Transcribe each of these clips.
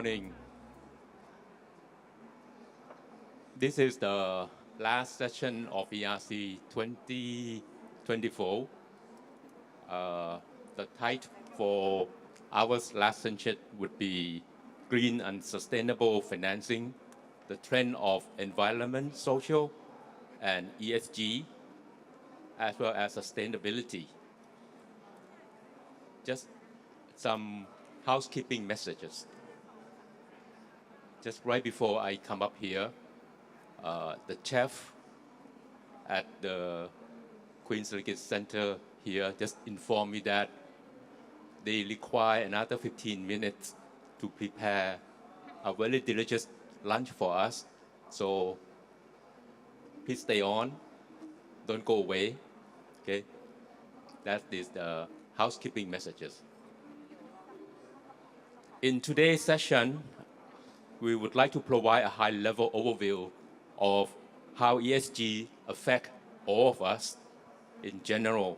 morning. This is the last session of ERC 2024. The title for our last session would be Green and Sustainable Financing, the Trend of Environment, Social, and ESG, as well as Sustainability. Just some housekeeping messages. Just right before I come up here, the chef at the Queen's Circuit Center here just informed me that they require another 15 minutes to prepare a very delicious lunch for us. So please stay on, don't go away, okay? That is the housekeeping messages. In today's session, we would like to provide a high-level overview of how ESG affects all of us in general.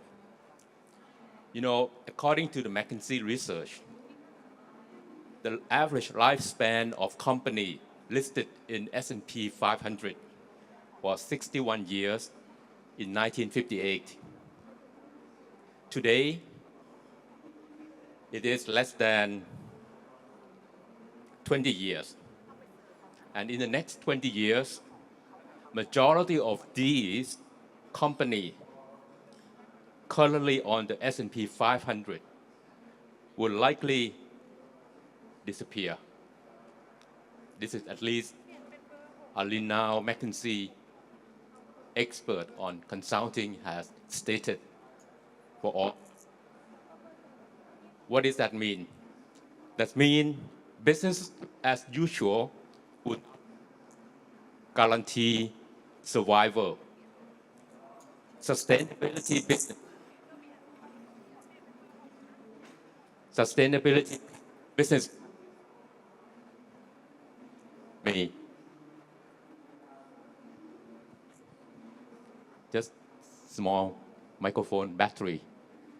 You know, according to the McKinsey research, the average lifespan of company listed in S&P 500 was 61 years in 1958. Today, it is less than 20 years. And in the next 20 years, majority of these companies currently on the S&P 500 will likely disappear. This is at least a renowned McKinsey expert on consulting has stated for all. What does that mean? That means business as usual would guarantee survival. Sustainability business may just small microphone battery.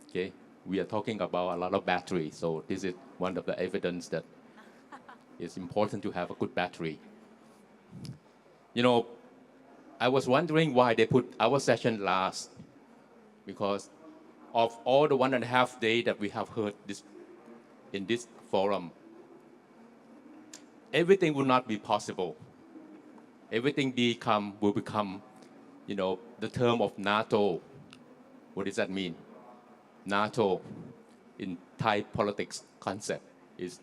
Okay, we are talking about a lot of battery, so this is one of the evidence that it's important to have a good battery. You know, I was wondering why they put our session last, because of all the 1.5 days that we have heard this in this forum, everything will not be possible. Everything will become, you know, the term of NATO. What does that mean? NATO in Thai politics concept is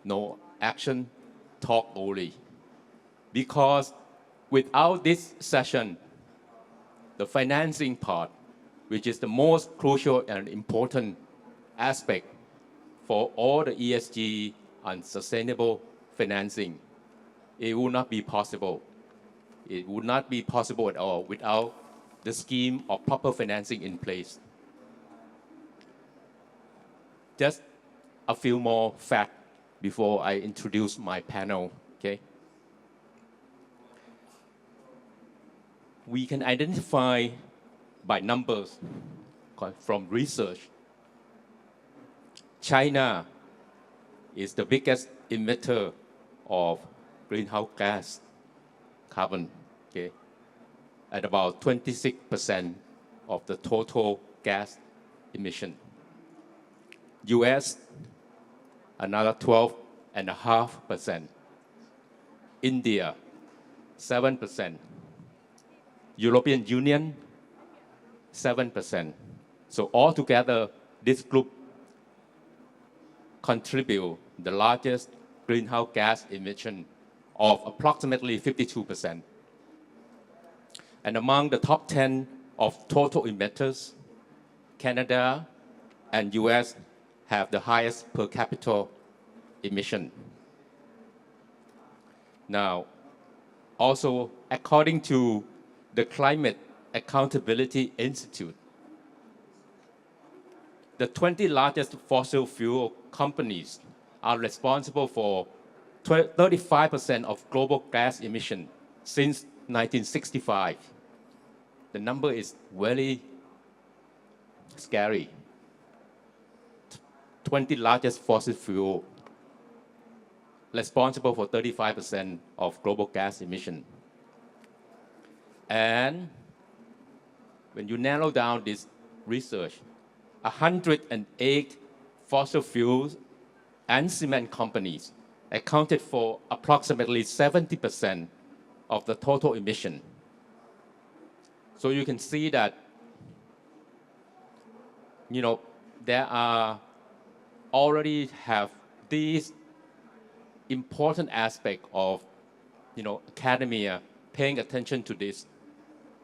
no action, talk only. Because without this session, the financing part, which is the most crucial and important aspect for all the ESG and sustainable financing, it would not be possible. It would not be possible at all without the scheme of proper financing in place. Just a few more facts before I introduce my panel, okay? We can identify by numbers from research. China is the biggest emitter of greenhouse gas carbon, okay, at about 26% of the total gas emission. US, another 12.5%. India, 7%. European Union, 7%. So altogether, this group contribute the largest greenhouse gas emission of approximately 52%. And among the top 10 of total emitters, Canada and US have the highest per capita emission. Now, also according to the Climate Accountability Institute, the 20 largest fossil fuel companies are responsible for 35% of global gas emission since 1965. The number is very scary. 20 largest fossil fuel responsible for 35% of global gas emission. And when you narrow down this research, 108 fossil fuels and cement companies accounted for approximately 70% of the total emission. So you can see that, there are already have these important aspect of, academia paying attention to this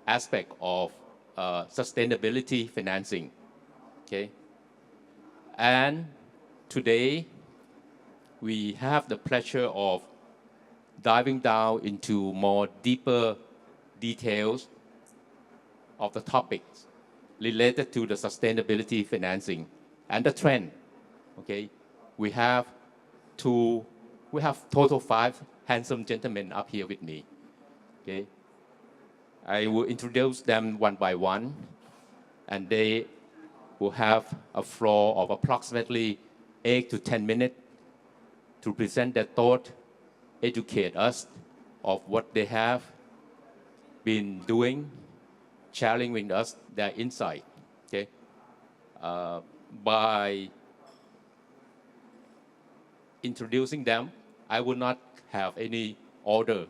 aspect of sustainability financing. Okay, and today we have the pleasure of diving down into more deeper details of the topics related to the sustainability financing and the trend. Okay, we have total 5 handsome gentlemen up here with me. Okay, I will introduce them one by one, and they will have a floor of approximately 8 to 10 minutes to present their thought, educate us of what they have been doing, sharing with us their insight. Okay, by introducing them, I will not have any order.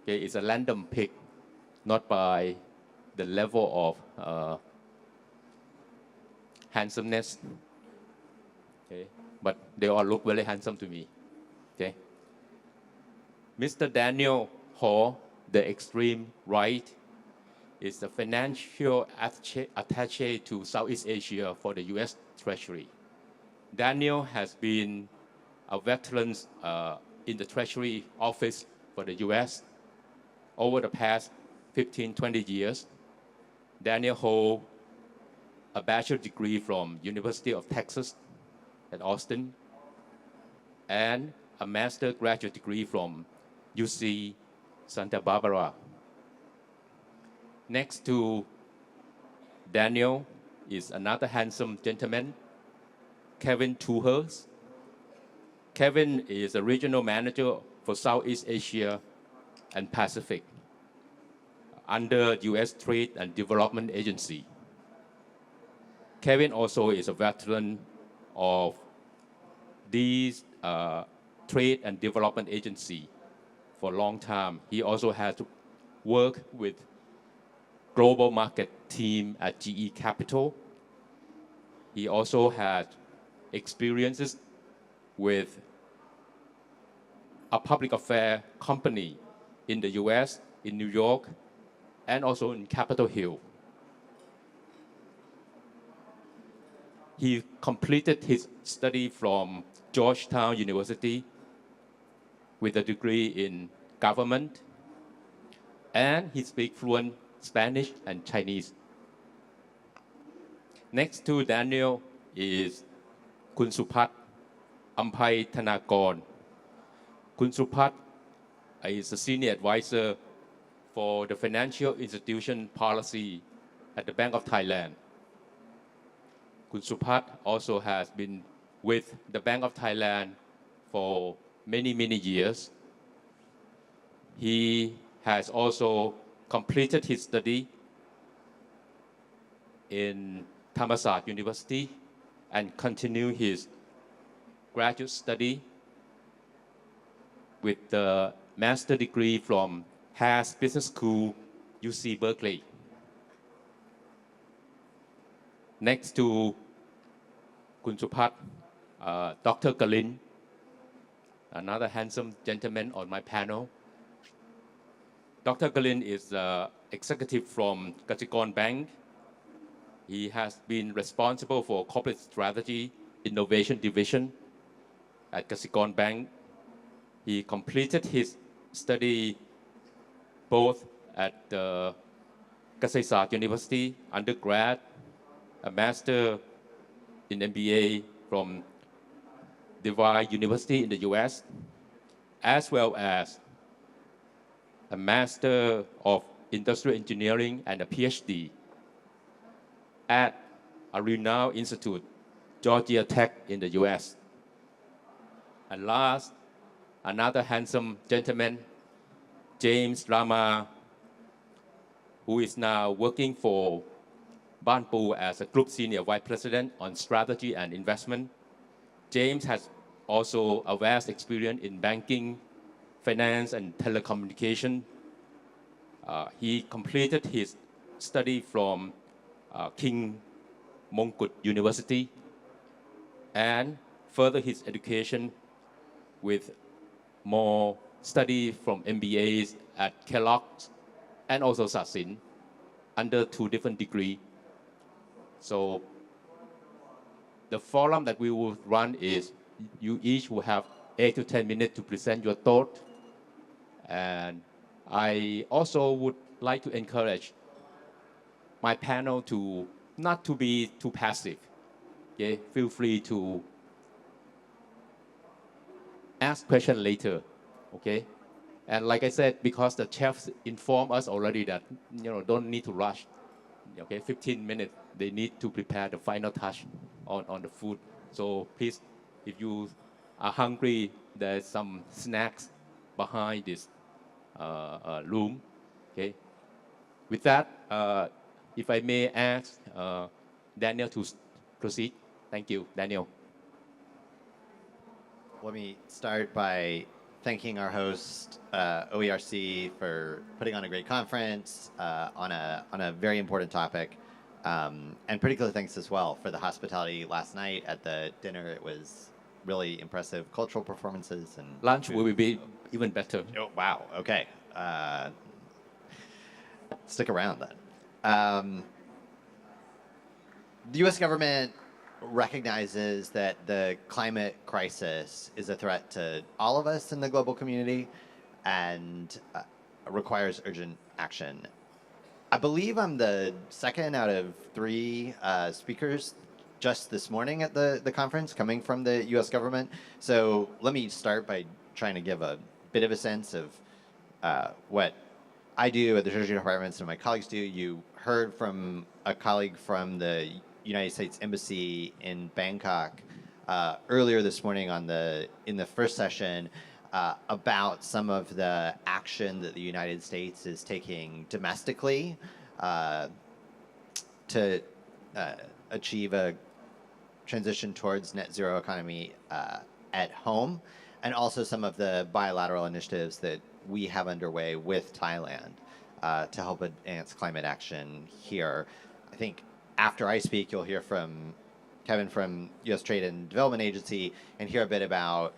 Okay, it's a random pick, not by the level of handsomeness. Okay, but they all look very handsome to me. Okay, Mr. Daniel Hall, the extreme right, is the financial attaché to Southeast Asia for the U.S. Treasury. Daniel has been a veteran in the Treasury office for the U.S. over the past 15-20 years. Daniel holds a bachelor's degree from University of Texas at Austin and a master's graduate degree from UC Santa Barbara. Next to Daniel is another handsome gentleman, Kevin Tuhers. Kevin is a regional manager for Southeast Asia and Pacific under U.S. Trade and Development Agency. Kevin also is a veteran of these Trade and Development Agency for a long time. He also had to work with global market team at GE Capital. He also had experiences with a public affairs company in the US, in New York, and also in Capitol Hill. He completed his study from Georgetown University with a degree in government, and he speaks fluent Spanish and Chinese. Next to Daniel is Kun Supat Ampai Thanakon. Kun Supat is a senior advisor for the financial institution policy at the Bank of Thailand. Kun Supat also has been with the Bank of Thailand for many, many years. He has also completed his study in Thammasat University and continued his graduate study with the master degree from Haas Business School, UC Berkeley. Next to Kun Supat, Dr. Kalin, another handsome gentleman on my panel. Dr. Kalin is executive from Kasikorn Bank. He has been responsible for corporate strategy innovation division at Kasikorn Bank. He completed his study both at Kasetsart University undergrad, a master in MBA from DeVry University in the US, as well as a Master of Industrial Engineering and a PhD at a renowned institute, Georgia Tech in the US. And last another handsome gentleman, James Rama, who is now working for Banpu as a Group Senior Vice President on Strategy and Investment. James has also a vast experience in banking, finance, and telecommunication. He completed his study from King Mongkut University and further his education with more study from MBAs at Kellogg's and also Sassin under 2 different degrees. So the forum that we will run is you each will have 8 to 10 minutes to present your thought. And I also would like to encourage my panel to not to be too passive. Okay? Feel free to ask questions later. Okay? And like I said, because the chefs informed us already that don't need to rush. Okay, 15 minutes. They need to prepare the final touch on the food. So please, if you are hungry, there's some snacks behind this room. Okay. With that, if I may ask Daniel to proceed. Thank you, Daniel. Let me start by thanking our host, OERC, for putting on a great conference on a very important topic. And particular thanks as well for the hospitality last night at the dinner. It was really impressive cultural performances. And lunch will be even better. Oh, wow. Okay. Stick around then. The U.S. government recognizes that the climate crisis is a threat to all of us in the global community and requires urgent action. I believe I'm the second out of 3 speakers just this morning at the conference coming from the U.S. government. So let me start by trying to give a bit of a sense of what I do at the Treasury Department and my colleagues do. You heard from a colleague from the United States Embassy in Bangkok earlier this morning in the first session about some of the action that the United States is taking domestically to achieve a transition towards net zero economy at home, and also some of the bilateral initiatives that we have underway with Thailand to help advance climate action here. I think after I speak, you'll hear from Kevin from U.S. Trade and Development Agency and hear a bit about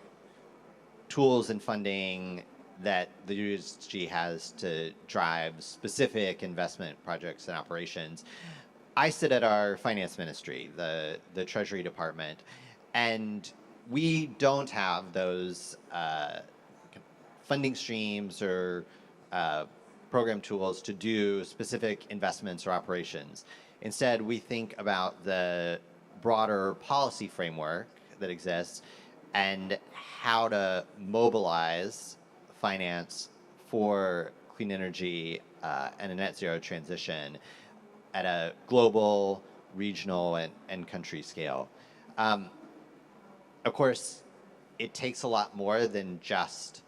tools and funding that the USG has to drive specific investment projects and operations. I sit at our finance ministry, the Treasury Department, and we don't have those funding streams or program tools to do specific investments or operations. Instead, we think about the broader policy framework that exists and how to mobilize finance for clean energy and a net zero transition at a global, regional, and country scale. Of course, it takes a lot more than just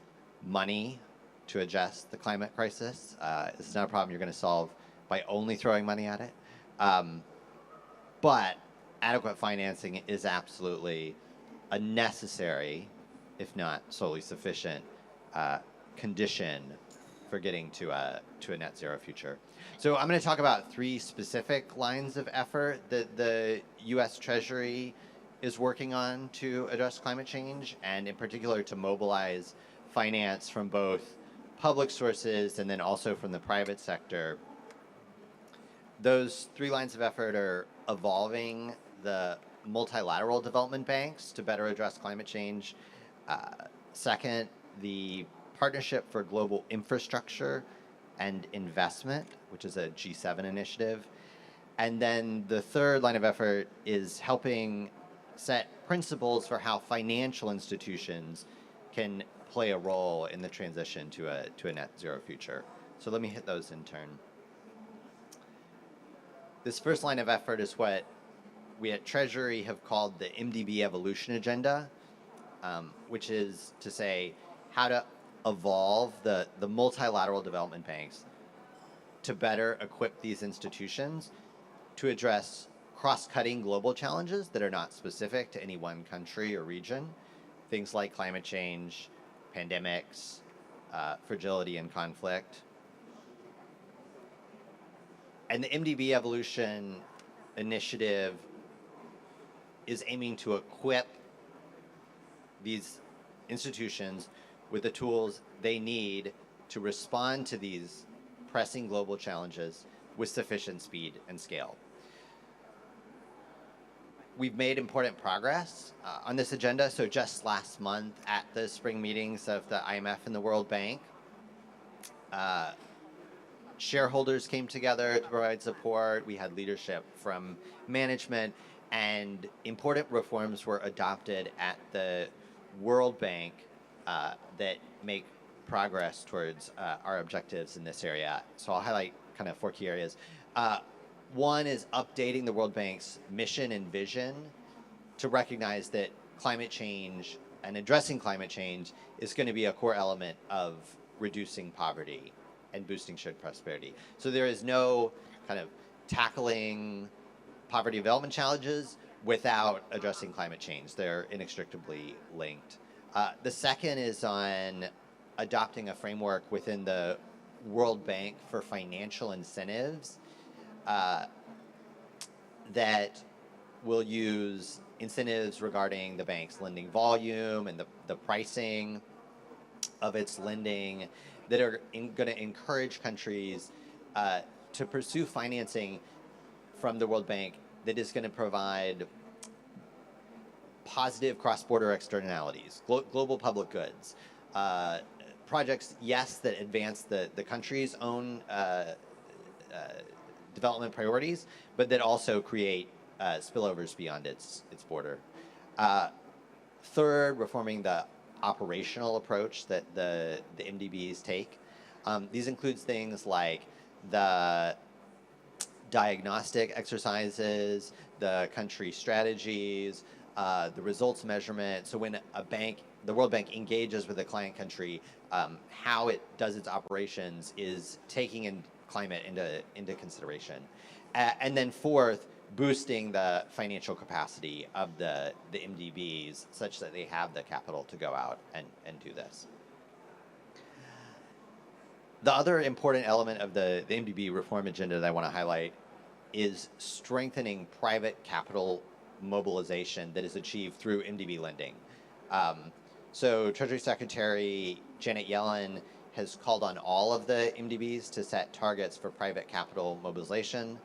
money to address the climate crisis. This is not a problem you're going to solve by only throwing money at it. But adequate financing is absolutely a necessary, if not solely sufficient, condition for getting to a net zero future. So I'm going to talk about 3 specific lines of effort that the U.S. Treasury is working on to address climate change, and in particular to mobilize finance from both public sources and then also from the private sector. Those 3 lines of effort are evolving the multilateral development banks to better address climate change. Second, the Partnership for Global Infrastructure and Investment, which is a G7 initiative. And then the 3rd line of effort is helping set principles for how financial institutions can play a role in the transition to a net zero future. So let me hit those in turn. This first line of effort is what we at Treasury have called the MDB Evolution Agenda, which is to say, how to evolve the multilateral development banks to better equip these institutions to address cross-cutting global challenges that are not specific to any one country or region, things like climate change, pandemics, fragility and conflict. And the MDB Evolution Initiative is aiming to equip these institutions with the tools they need to respond to these pressing global challenges with sufficient speed and scale. We've made important progress on this agenda. So just last month at the spring meetings of the IMF and the World Bank, shareholders came together to provide support. We had leadership from management, and important reforms were adopted at the World Bank that make progress towards our objectives in this area. So I'll highlight kind of 4 key areas. One is updating the World Bank's mission and vision to recognize that climate change and addressing climate change is going to be a core element of reducing poverty and boosting shared prosperity. So there is no kind of tackling poverty development challenges without addressing climate change. They're inextricably linked. The second is on adopting a framework within the World Bank for financial incentives that will use incentives regarding the bank's lending volume and the pricing of its lending that are going to encourage countries to pursue financing from the World Bank that is going to provide positive cross-border externalities, global public goods, projects, yes, that advance the country's own development priorities, but that also create spillovers beyond its border. Third, reforming the operational approach that the MDBs take. These includes things like the diagnostic exercises, the country strategies, the results measurement. So when the World Bank engages with a client country, how it does its operations is taking in climate into consideration. And then fourth, boosting the financial capacity of the MDBs such that they have the capital to go out and do this. The other important element of the MDB reform agenda that I want to highlight is strengthening private capital mobilization that is achieved through MDB lending. So Treasury Secretary Janet Yellen has called on all of the MDBs to set targets for private capital mobilization,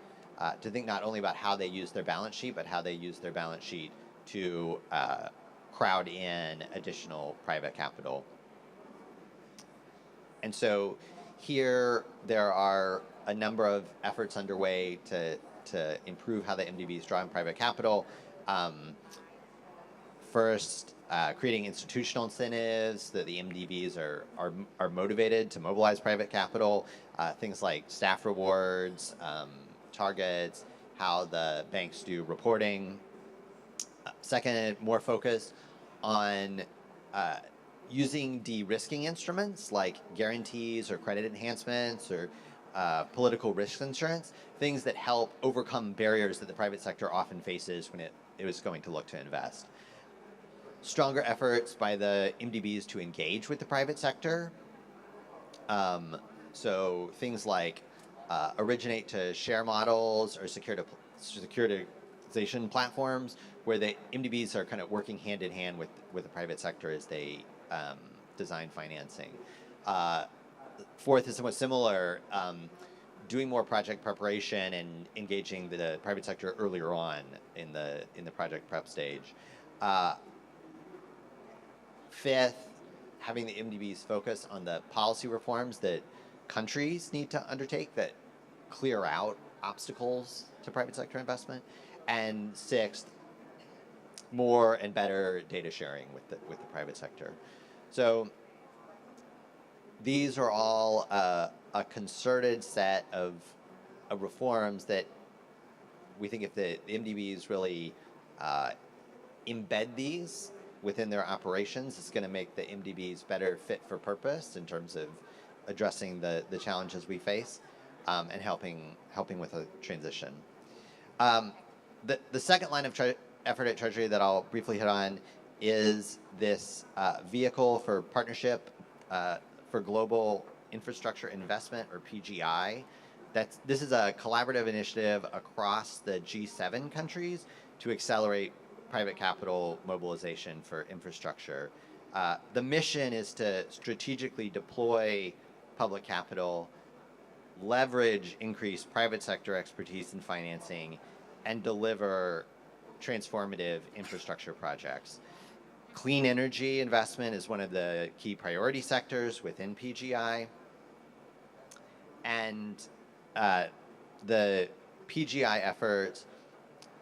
to think not only about how they use their balance sheet, but how they use their balance sheet to crowd in additional private capital. And so here there are a number of efforts underway to improve how the MDBs draw in private capital. First, creating institutional incentives that the MDBs are motivated to mobilize private capital, things like staff rewards, targets, how the banks do reporting. Second, more focus on using de-risking instruments like guarantees or credit enhancements or political risk insurance, things that help overcome barriers that the private sector often faces when it is going to look to invest. Stronger efforts by the MDBs to engage with the private sector. So things like originate to share models or securitization platforms where the MDBs are kind of working hand in hand with the private sector as they design financing. Fourth is somewhat similar, doing more project preparation and engaging the private sector earlier on in the project prep stage. Fifth, having the MDBs focus on the policy reforms that countries need to undertake that clear out obstacles to private sector investment. And sixth, more and better data sharing with the private sector. So these are all a concerted set of reforms that we think if the MDBs really embed these within their operations. It's going to make the MDBs better fit for purpose in terms of addressing the challenges we face and helping with a transition. The second line of effort at Treasury that I'll briefly hit on is this vehicle for partnership for global infrastructure investment, or PGI. This is a collaborative initiative across the G7 countries to accelerate private capital mobilization for infrastructure. The mission is to strategically deploy public capital, leverage increased private sector expertise in financing, and deliver transformative infrastructure projects. Clean energy investment is one of the key priority sectors within PGI. And the PGI efforts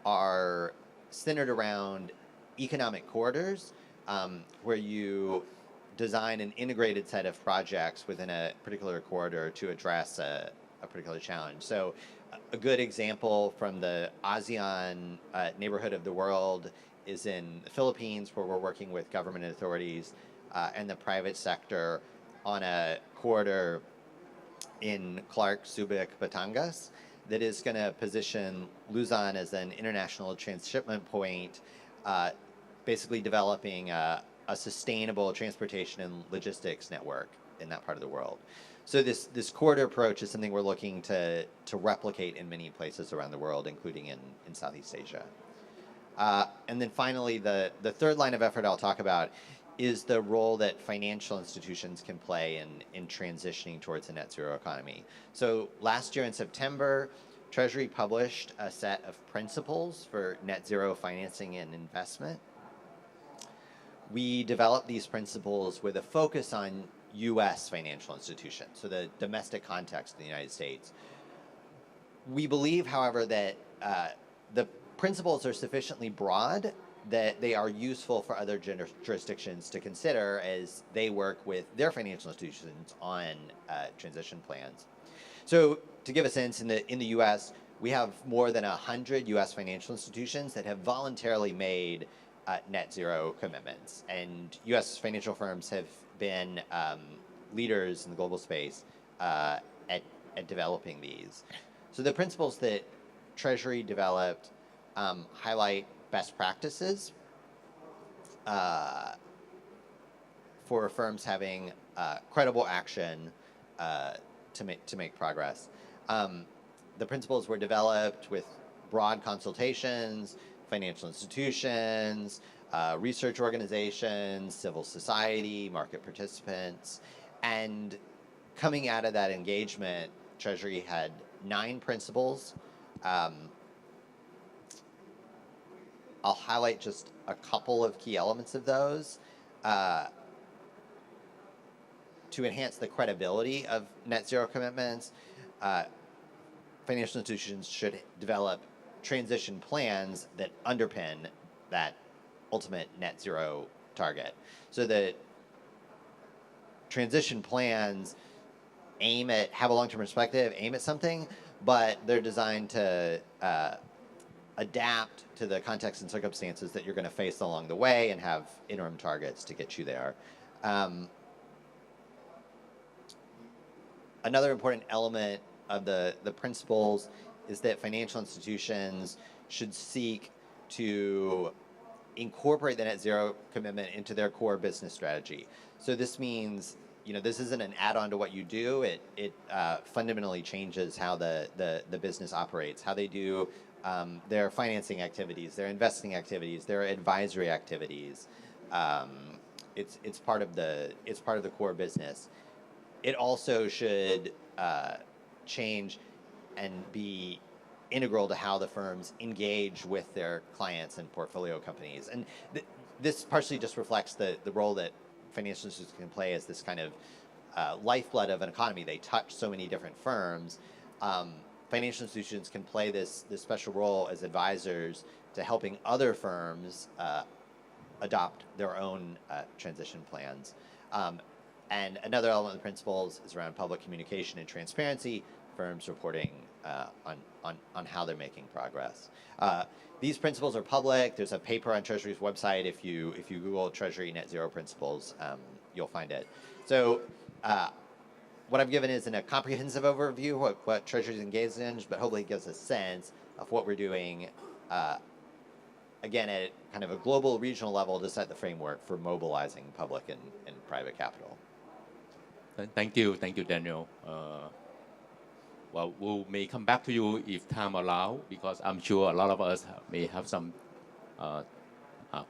are centered around economic corridors, where you design an integrated set of projects within a particular corridor to address a particular challenge. So a good example from the ASEAN neighborhood of the world is in the Philippines, where we're working with government authorities and the private sector on a corridor in Clark, Subic, Batangas that is going to position Luzon as an international transshipment point, basically developing a sustainable transportation and logistics network in that part of the world. So this corridor approach is something we're looking to replicate in many places around the world, including in Southeast Asia. And then finally, the third line of effort I'll talk about is the role that financial institutions can play in transitioning towards a net zero economy. So last year in September, Treasury published a set of principles for net zero financing and investment. We developed these principles with a focus on U.S. financial institutions, so the domestic context of the United States. We believe, however, that the principles are sufficiently broad that they are useful for other jurisdictions to consider as they work with their financial institutions on transition plans. So to give a sense, in the U.S., we have more than 100 U.S. financial institutions that have voluntarily made net zero commitments. And U.S. financial firms have been leaders in the global space at developing these. So the principles that Treasury developed highlight best practices for firms having credible action to make progress. The principles were developed with broad consultations, financial institutions, research organizations, civil society, market participants, and coming out of that engagement, Treasury had 9 principles. I'll highlight just a couple of key elements of those. To enhance the credibility of net zero commitments, financial institutions should develop transition plans that underpin that ultimate net zero target. So that transition plans have a long-term perspective, aim at something, but they're designed to adapt to the context and circumstances that you're going to face along the way and have interim targets to get you there. Another important element of the principles is that financial institutions should seek to incorporate the net zero commitment into their core business strategy. So this means, this isn't an add-on to what you do. It fundamentally changes how the business operates, how they do their financing activities, their investing activities, their advisory activities. It's part of the core business. It also should change and be integral to how the firms engage with their clients and portfolio companies. And this partially just reflects the role that financial institutions can play as this kind of lifeblood of an economy. They touch so many different firms. Financial institutions can play this special role as advisors to helping other firms adopt their own transition plans. And another element of the principles is around public communication and transparency, firms reporting on how they're making progress. These principles are public. There's a paper on Treasury's website. If you Google Treasury Net Zero Principles, you'll find it. So what I've given isn't a comprehensive overview of what Treasury is engaged in, but hopefully it gives a sense of what we're doing, again, at kind of a global, regional level to set the framework for mobilizing public and private capital. Thank you, Daniel. Well, we may come back to you if time allows, because I'm sure a lot of us may have some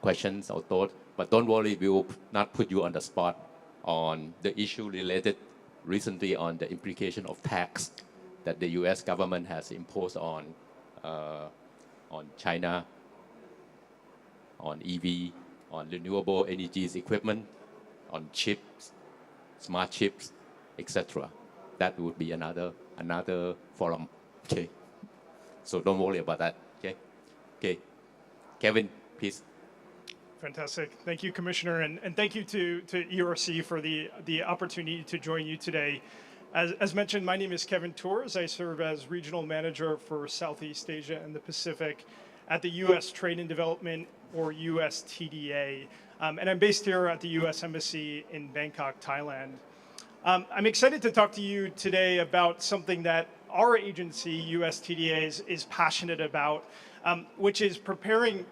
questions or thoughts. But don't worry, we will not put you on the spot on the issue related recently on the implication of tax that the U.S. government has imposed on China, on EV, on renewable energies equipment, on chips, smart chips, etc. That would be another forum. Okay, so don't worry about that. Okay, Kevin, please. Fantastic. Thank you, Commissioner, and thank you to ERC for the opportunity to join you today. As mentioned, my name is Kevin Tours. I serve as Regional Manager for Southeast Asia and the Pacific at the U.S. Trade and Development, or USTDA. And I'm based here at the U.S. Embassy in Bangkok, Thailand. I'm excited to talk to you today about something that our agency, USTDA, is passionate about, which is preparing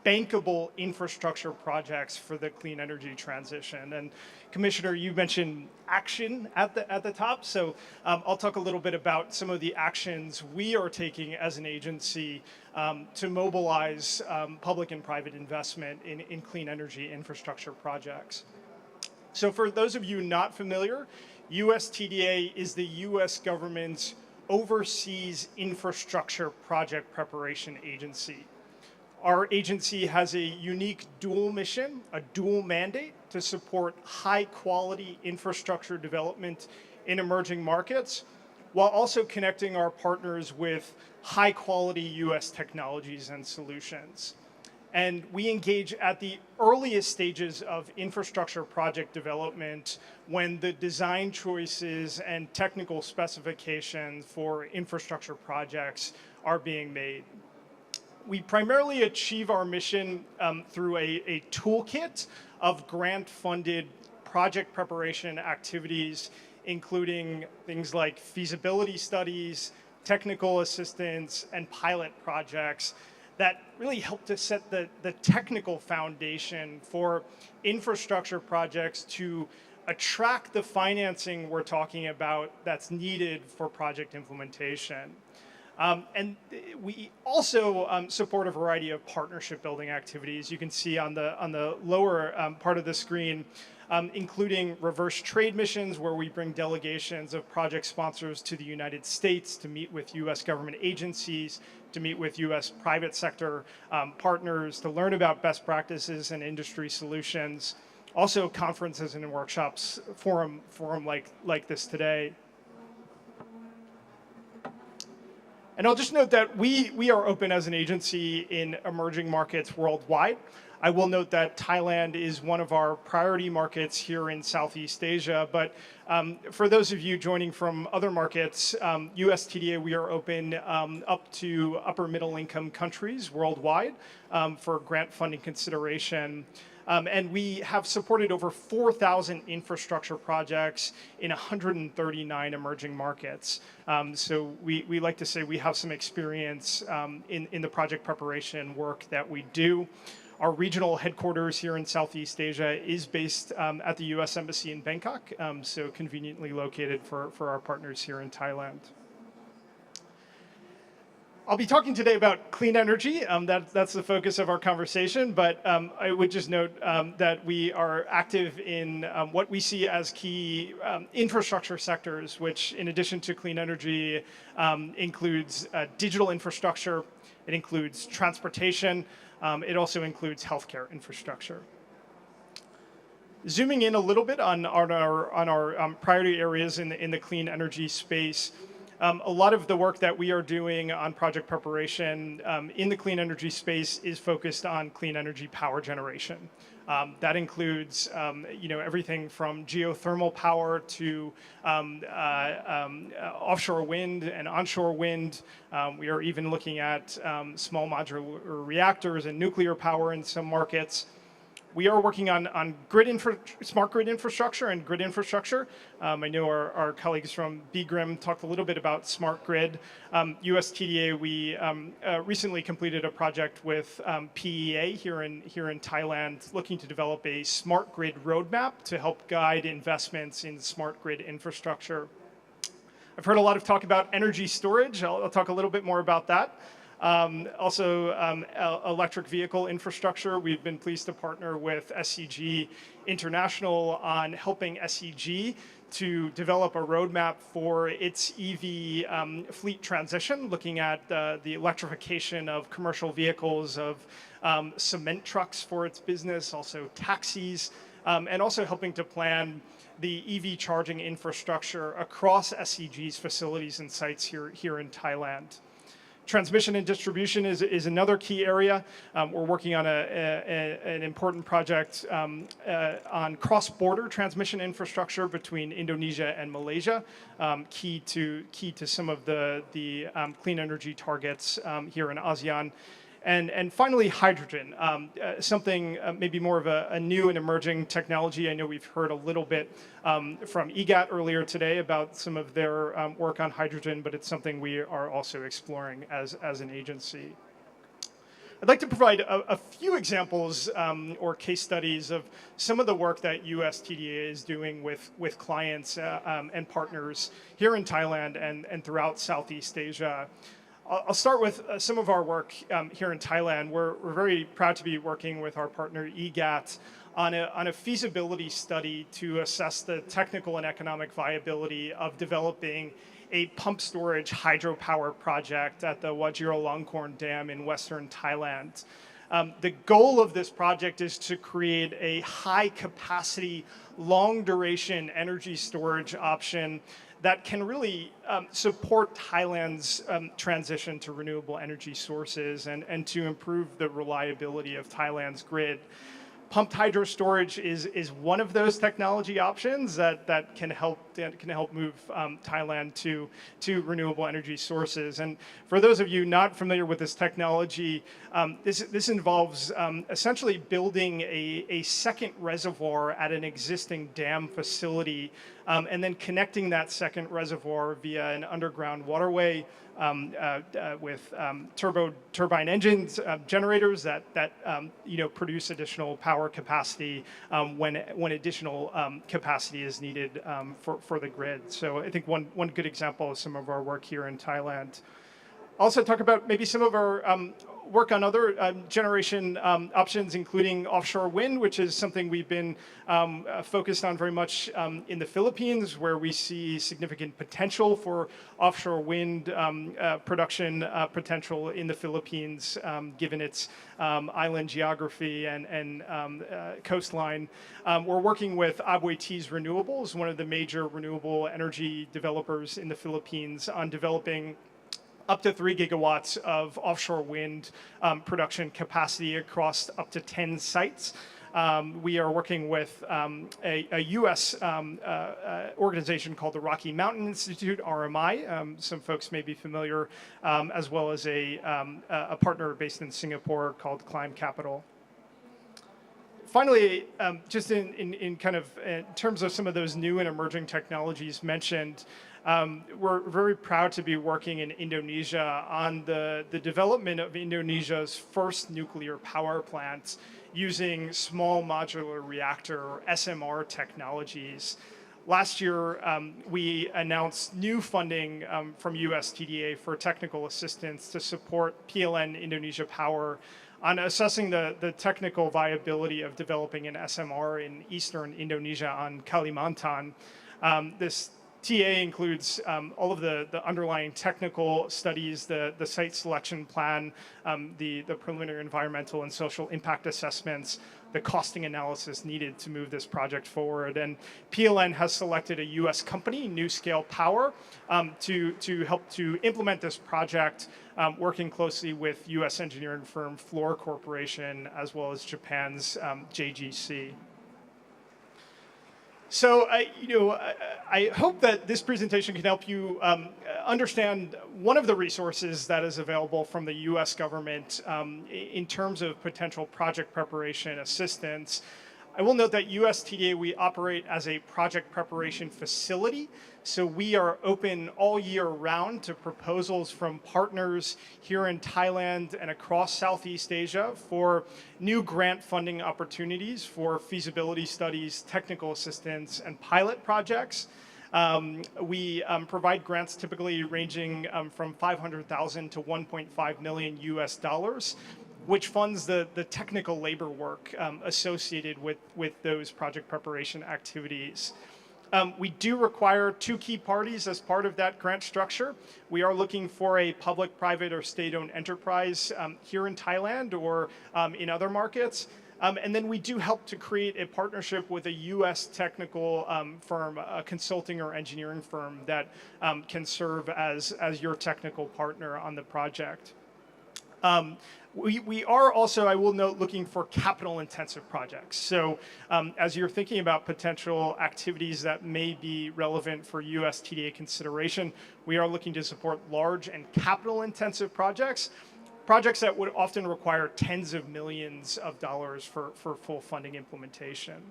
bankable infrastructure projects for the clean energy transition. And Commissioner, you mentioned action at the top, so I'll talk a little bit about some of the actions we are taking as an agency to mobilize public and private investment in clean energy infrastructure projects. So for those of you not familiar, USTDA is the U.S. government's overseas infrastructure project preparation agency. Our agency has a unique dual mission, a dual mandate to support high-quality infrastructure development in emerging markets, while also connecting our partners with high-quality U.S. technologies and solutions. And we engage at the earliest stages of infrastructure project development when the design choices and technical specifications for infrastructure projects are being made. We primarily achieve our mission through a toolkit of grant-funded project preparation activities, including things like feasibility studies, technical assistance, and pilot projects that really help to set the technical foundation for infrastructure projects to attract the financing we're talking about that's needed for project implementation. And we also support a variety of partnership building activities. You can see on the lower part of the screen, including reverse trade missions, where we bring delegations of project sponsors to the United States to meet with U.S. government agencies, to meet with U.S. private sector partners, to learn about best practices and industry solutions. Also conferences and workshops, forum like this today. And I'll just note that we are open as an agency in emerging markets worldwide. I will note that Thailand is one of our priority markets here in Southeast Asia, but for those of you joining from other markets, USTDA, we are open up to upper middle income countries worldwide for grant funding consideration. And we have supported over 4,000 infrastructure projects in 139 emerging markets. So we like to say we have some experience in the project preparation work that we do. Our regional headquarters here in Southeast Asia is based at the U.S. Embassy in Bangkok, so conveniently located for our partners here in Thailand. I'll be talking today about clean energy. That's the focus of our conversation, but I would just note that we are active in what we see as key infrastructure sectors, which in addition to clean energy includes digital infrastructure, it includes transportation, it also includes healthcare infrastructure. Zooming in a little bit on our priority areas in the clean energy space, a lot of the work that we are doing on project preparation in the clean energy space is focused on clean energy power generation. That includes, everything from geothermal power to offshore wind and onshore wind. We are even looking at small modular reactors and nuclear power in some markets. We are working on smart grid infrastructure and grid infrastructure. I know our colleagues from BGRIM talked a little bit about smart grid. USTDA, we recently completed a project with PEA here in Thailand, looking to develop a smart grid roadmap to help guide investments in smart grid infrastructure. I've heard a lot of talk about energy storage. I'll talk a little bit more about that. Electric vehicle infrastructure. We've been pleased to partner with SCG International on helping SCG to develop a roadmap for its EV fleet transition, looking at the electrification of commercial vehicles, of cement trucks for its business, also taxis, and also helping to plan the EV charging infrastructure across SCG's facilities and sites here in Thailand. Transmission and distribution is another key area. We're working on an important project on cross-border transmission infrastructure between Indonesia and Malaysia, key to some of the clean energy targets here in ASEAN. And finally, hydrogen, something maybe more of a new and emerging technology. I know we've heard a little bit from EGAT earlier today about some of their work on hydrogen, but it's something we are also exploring as an agency. I'd like to provide a few examples or case studies of some of the work that USTDA is doing with clients and partners here in Thailand and throughout Southeast Asia. I'll start with some of our work here in Thailand. We're very proud to be working with our partner EGAT on a feasibility study to assess the technical and economic viability of developing a pump storage hydropower project at the Wajiralongkorn Dam in western Thailand. The goal of this project is to create a high capacity, long duration energy storage option that can really support Thailand's transition to renewable energy sources and to improve the reliability of Thailand's grid. Pumped hydro storage is one of those technology options that can help move Thailand to renewable energy sources. And for those of you not familiar with this technology, this involves essentially building a second reservoir at an existing dam facility, and then connecting that second reservoir via an underground waterway with turbine engines, generators that produce additional power capacity when additional capacity is needed for the grid. So I think one good example is some of our work here in Thailand. Also talk about maybe some of our work on other generation options, including offshore wind, which is something we've been focused on very much in the Philippines, where we see significant potential for offshore wind production potential in the Philippines, given its island geography and coastline. We're working with Aboitiz Renewables, one of the major renewable energy developers in the Philippines, on developing up to 3 gigawatts of offshore wind production capacity across up to 10 sites. We are working with a U.S. organization called the Rocky Mountain Institute, RMI. Some folks may be familiar, as well as a partner based in Singapore called Climb Capital. Finally, just in terms of some of those new and emerging technologies mentioned, we're very proud to be working in Indonesia on the development of Indonesia's first nuclear power plants using small modular reactor, or SMR technologies. Last year, we announced new funding from USTDA for technical assistance to support PLN Indonesia Power on assessing the technical viability of developing an SMR in eastern Indonesia on Kalimantan. This TA includes all of the underlying technical studies, the site selection plan, the preliminary environmental and social impact assessments, the costing analysis needed to move this project forward. And PLN has selected a US company, NewScale Power, to help to implement this project, working closely with US engineering firm Fluor Corporation, as well as Japan's JGC. So, I hope that this presentation can help you understand one of the resources that is available from the U.S. government in terms of potential project preparation assistance. I will note that USTDA, we operate as a project preparation facility. So we are open all year round to proposals from partners here in Thailand and across Southeast Asia for new grant funding opportunities for feasibility studies, technical assistance, and pilot projects. We provide grants typically ranging from 500,000 to 1.5 million US dollars, which funds the technical labor work associated with those project preparation activities. We do require 2 key parties as part of that grant structure. We are looking for a public, private, or state-owned enterprise here in Thailand or in other markets. And then we do help to create a partnership with a U.S. technical firm, a consulting or engineering firm that can serve as your technical partner on the project. We are also, I will note, looking for capital-intensive projects. So as you're thinking about potential activities that may be relevant for USTDA consideration, we are looking to support large and capital-intensive projects that would often require tens of millions of dollars for full funding implementation.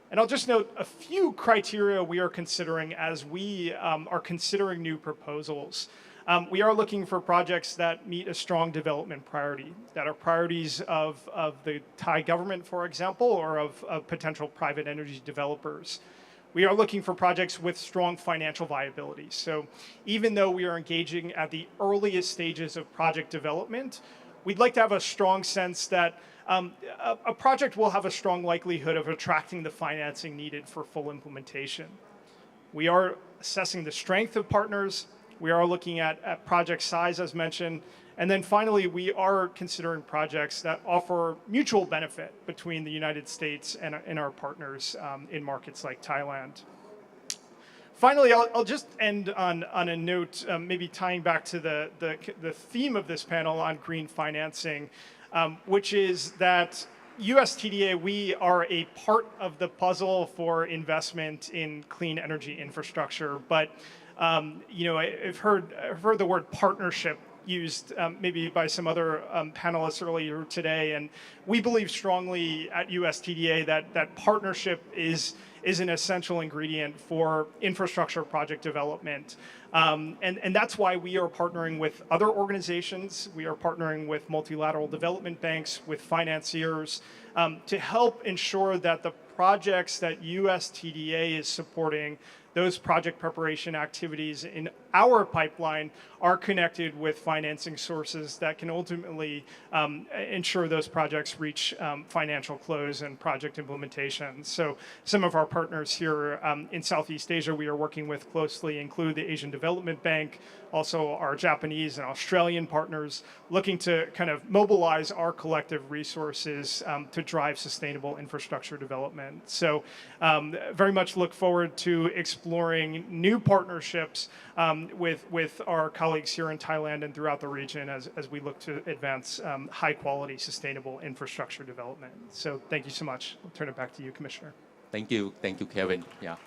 And I'll just note a few criteria we are considering as we are considering new proposals. We are looking for projects that meet a strong development priority, that are priorities of the Thai government, for example, or of potential private energy developers. We are looking for projects with strong financial viability. So even though we are engaging at the earliest stages of project development, we'd like to have a strong sense that a project will have a strong likelihood of attracting the financing needed for full implementation. We are assessing the strength of partners. We are looking at project size, as mentioned. And then finally, we are considering projects that offer mutual benefit between the United States and our partners in markets like Thailand. Finally, I'll just end on a note, maybe tying back to the theme of this panel on green financing, which is that USTDA, we are a part of the puzzle for investment in clean energy infrastructure. But I've heard the word partnership used maybe by some other panelists earlier today, and we believe strongly at USTDA that partnership is an essential ingredient for infrastructure project development. And that's why we are partnering with other organizations. We are partnering with multilateral development banks, with financiers, to help ensure that the projects that USTDA is supporting, those project preparation activities in our pipeline, are connected with financing sources that can ultimately ensure those projects reach financial close and project implementation. So some of our partners here in Southeast Asia we are working with closely include the Asian Development Bank, also our Japanese and Australian partners, looking to kind of mobilize our collective resources to drive sustainable infrastructure development. So very much look forward to exploring new partnerships with our colleagues here in Thailand and throughout the region as we look to advance high quality, sustainable infrastructure development. So thank you so much. I'll turn it back to you, Commissioner. Thank you, Kevin. Yeah.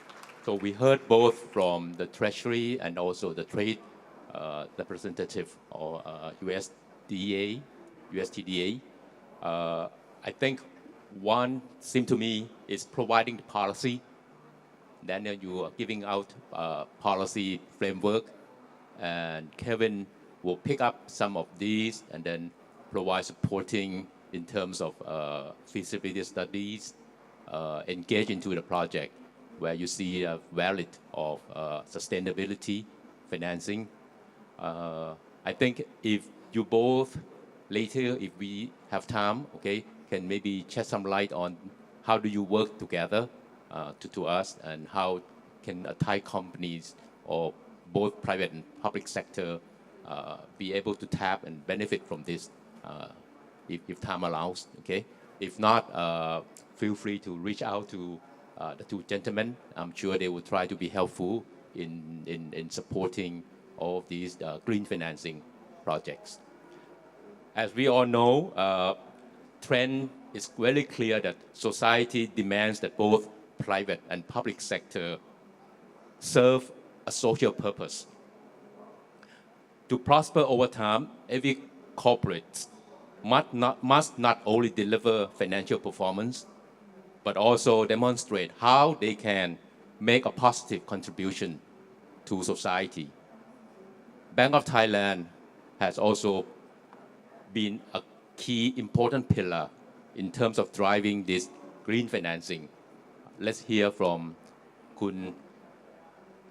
So we heard both from the Treasury and also the trade representative or USTDA. I think one seemed to me is providing the policy. Then you are giving out policy framework, and Kevin will pick up some of these and then provide supporting in terms of feasibility studies, engage into the project where you see a valid of sustainability financing. I think if you both later, if we have time, okay, can maybe shed some light on how do you work together to us and how can Thai companies or both private and public sector be able to tap and benefit from this if time allows, okay? If not, feel free to reach out to the two gentlemen. I'm sure they will try to be helpful in supporting all of these green financing projects. As we all know, trend is very clear that society demands that both private and public sector serve a social purpose. To prosper over time, every corporate must not only deliver financial performance, but also demonstrate how they can make a positive contribution to society. Bank of Thailand has also been a key important pillar in terms of driving this green financing. Let's hear from Kun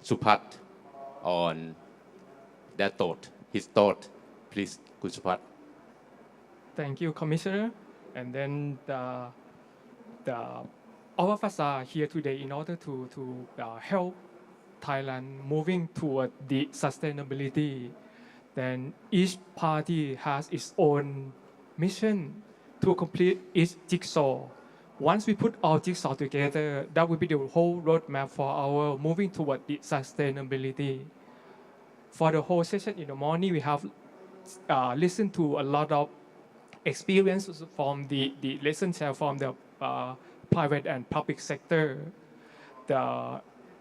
Supat on that thought, his thought. Please, Kun Supat. Thank you, Commissioner. And then all of us are here today in order to help Thailand moving toward the sustainability. Then each party has its own mission to complete its jigsaw. Once we put our jigsaw together, that will be the whole roadmap for our moving toward the sustainability. For the whole session in the morning, we have listened to a lot of experiences from the lessons from the private and public sector,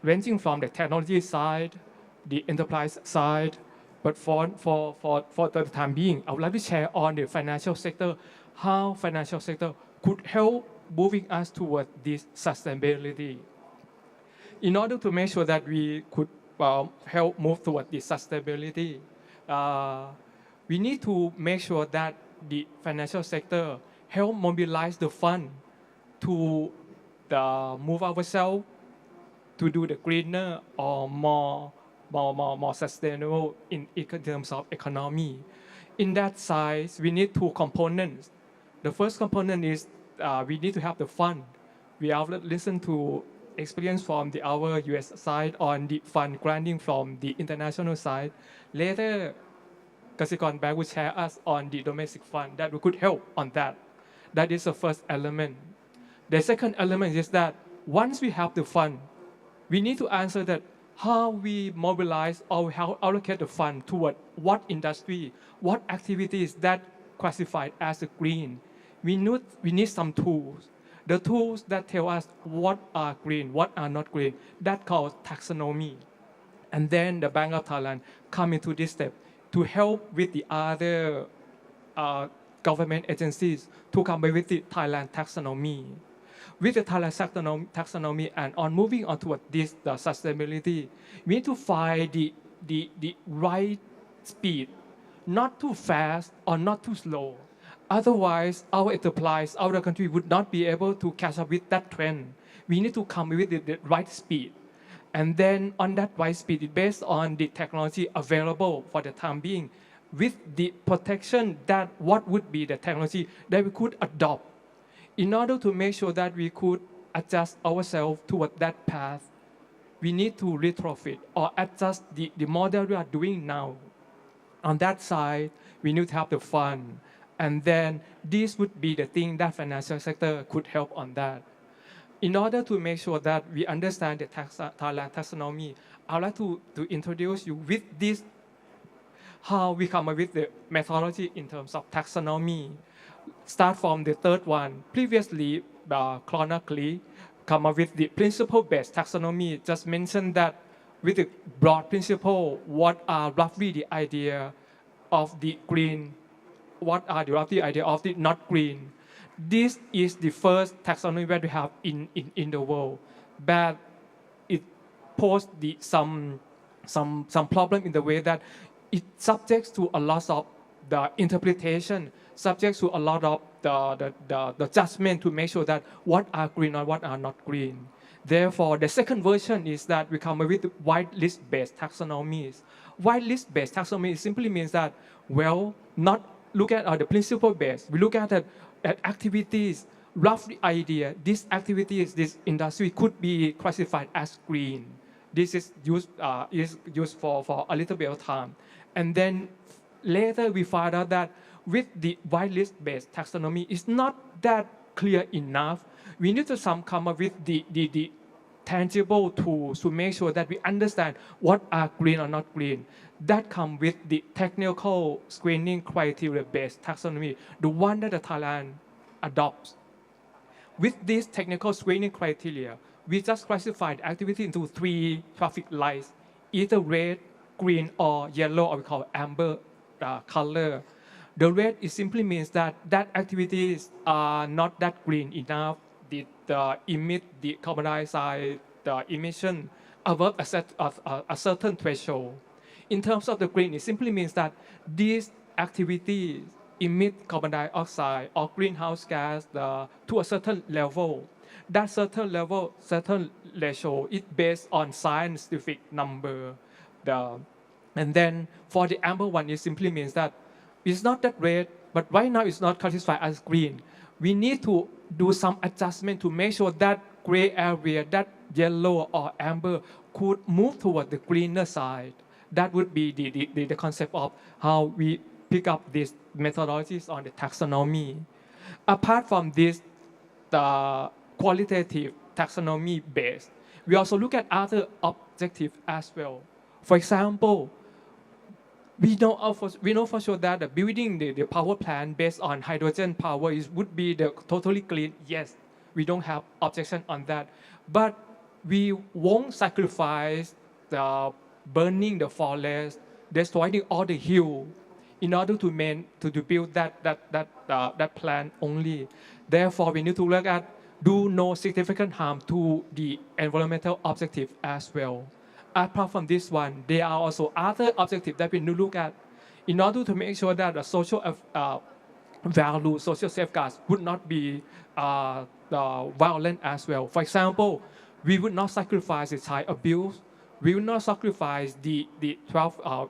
ranging from the technology side, the enterprise side. But for the time being, I would like to share on the financial sector, how financial sector could help moving us toward this sustainability. In order to make sure that we could help move toward this sustainability, we need to make sure that the financial sector help mobilize the fund to move ourselves to do the greener or more sustainable in terms of economy. In that size, we need two components. The first component is we need to have the fund. We have listened to experience from our US side on the fund granting from the international side. Later, Kasikorn Bank will share us on the domestic fund that we could help on that. That is the first element. The second element is that once we have the fund, we need to answer that how we mobilize or how allocate the fund toward what industry, what activities that classified as a green. We need some tools. The tools that tell us what are green, what are not green, that called taxonomy. And then the Bank of Thailand come into this step to help with the other government agencies to come up with the Thailand taxonomy. With the Thailand taxonomy and on moving on toward this the sustainability, we need to find the right speed, not too fast or not too slow. Otherwise, our enterprise, our country would not be able to catch up with that trend. We need to come with the right speed. And then on that right speed, it's based on the technology available for the time being, with the protection that what would be the technology that we could adopt in order to make sure that we could adjust ourselves toward that path. We need to retrofit or adjust the model we are doing now. On that side, we need to have the fund. And then this would be the thing that financial sector could help on that. In order to make sure that we understand the Thailand taxonomy, I would like to introduce you with this, how we come up with the methodology in terms of taxonomy. Start from the third one. Previously, chronically, come up with the principle-based taxonomy. Just mentioned that with the broad principle, what are roughly the idea of the green, what are the roughly idea of the not green. This is the first taxonomy that we have in the world, but it posed some problem in the way that it subjects to a lot of the interpretation, subject to a lot of the judgment to make sure that what are green or what are not green. Therefore, the second version is that we come up with white list-based taxonomies. White list-based taxonomy simply means that, well, not look at the principle base. We look at activities, rough idea, these activities, this industry could be classified as green. This is used for a little bit of time. And then later we find out that with the whitelist-based taxonomy, it's not that clear enough. We need to come up with the tangible tools to make sure that we understand what are green or not green. That come with the technical screening criteria-based taxonomy, the one that the Thailand adopts. With this technical screening criteria, we just classify the activity into 3 traffic lights, either red, green, or yellow, or we call amber color. The red, it simply means that activities are not that green enough. Emit the carbon dioxide emission above a certain threshold. In terms of the green, it simply means that these activities emit carbon dioxide or greenhouse gas to a certain level. That certain level, certain ratio, is based on scientific number. And then for the amber one, it simply means that it's not that red, but right now it's not classified as green. We need to do some adjustment to make sure that gray area, that yellow or amber, could move toward the greener side. That would be the concept of how we pick up these methodologies on the taxonomy. Apart from this, the qualitative taxonomy based, we also look at other objectives as well. For example, we know for sure that the building the power plant based on hydrogen power would be the totally clean. Yes, we don't have objection on that, but we won't sacrifice the burning the forest, destroying all the hill, in order to build that plant only. Therefore, we need to look at do no significant harm to the environmental objective as well. Apart from this one, there are also other objectives that we need to look at in order to make sure that the social value, social safeguards would not be violent as well. For example, we would not sacrifice the child abuse. We will not sacrifice the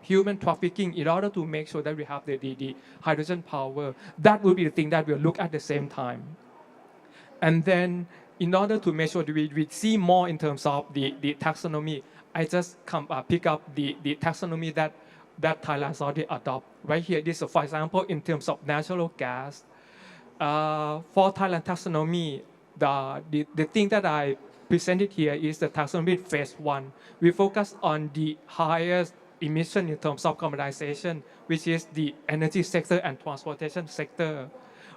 human trafficking in order to make sure that we have the hydrogen power. That will be the thing that we'll look at the same time. And then in order to make sure that we see more in terms of the taxonomy, I just pick up the taxonomy that Thailand already adopt. Right here, this is, for example, in terms of natural gas. For Thailand taxonomy, the thing that I presented here is the taxonomy phase 1. We focus on the highest emission in terms of carbonization, which is the energy sector and transportation sector.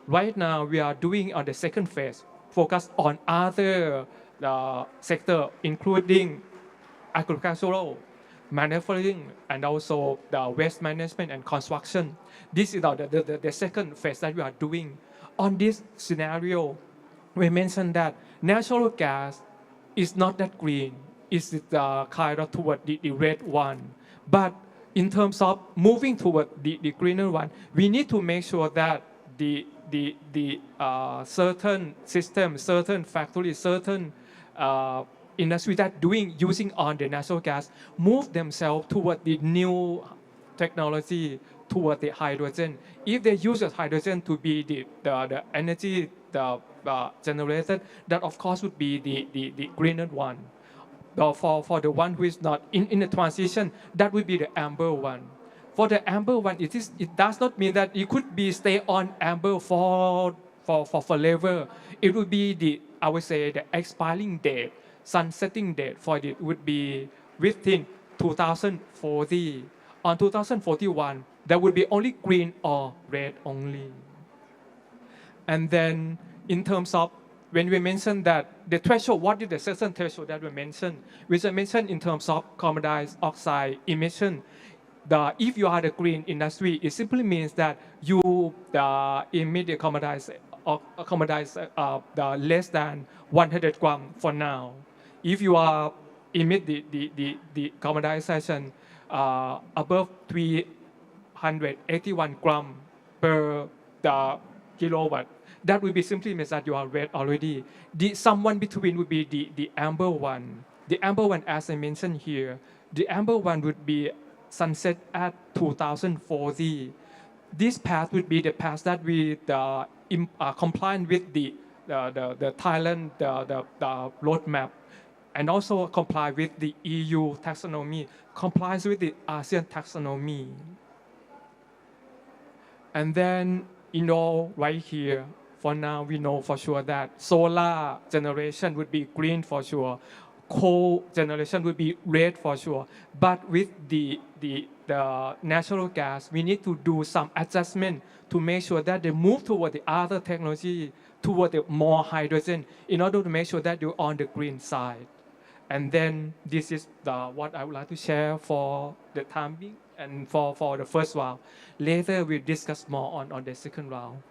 Right now, we are doing on the second phase, focus on other sector, including agricultural, manufacturing, and also the waste management and construction. This is the second phase that we are doing. On this scenario, we mentioned that natural gas is not that green. It's kind of toward the red one. But in terms of moving toward the greener one, we need to make sure that the certain systems, certain factories, certain industry that using on the natural gas move themselves toward the new technology, toward the hydrogen. If they use the hydrogen to be the energy generated, that of course would be the greener one. For the one who is not in the transition, that would be the amber one. For the amber one, it does not mean that it could be stay on amber for forever. It would be I would say the expiring date, sunsetting date for it would be within 2040. On 2041, there would be only green or red only. And then in terms of when we mentioned that the threshold, what is the certain threshold that we mentioned? Which I mentioned in terms of carbon dioxide emission. If you are the green industry, it simply means that you emit the carbon dioxide less than 100 grams for now. If you are emit the carbon dioxide above 381 grams per kilowatt, that will be simply means that you are red already. Someone between would be the amber one. The amber one, as I mentioned here, the amber one would be sunset at 2040. This path would be the path that we compliant with the Thailand the roadmap. and also comply with the EU taxonomy, complies with the ASEAN taxonomy. And then, right here, for now, we know for sure that solar generation would be green for sure. Coal generation would be red for sure. But with the natural gas, we need to do some adjustment to make sure that they move toward the other technology, toward the more hydrogen, in order to make sure that you're on the green side. And then this is what I would like to share for the time being and for the first round. Later, we'll discuss more on the second round.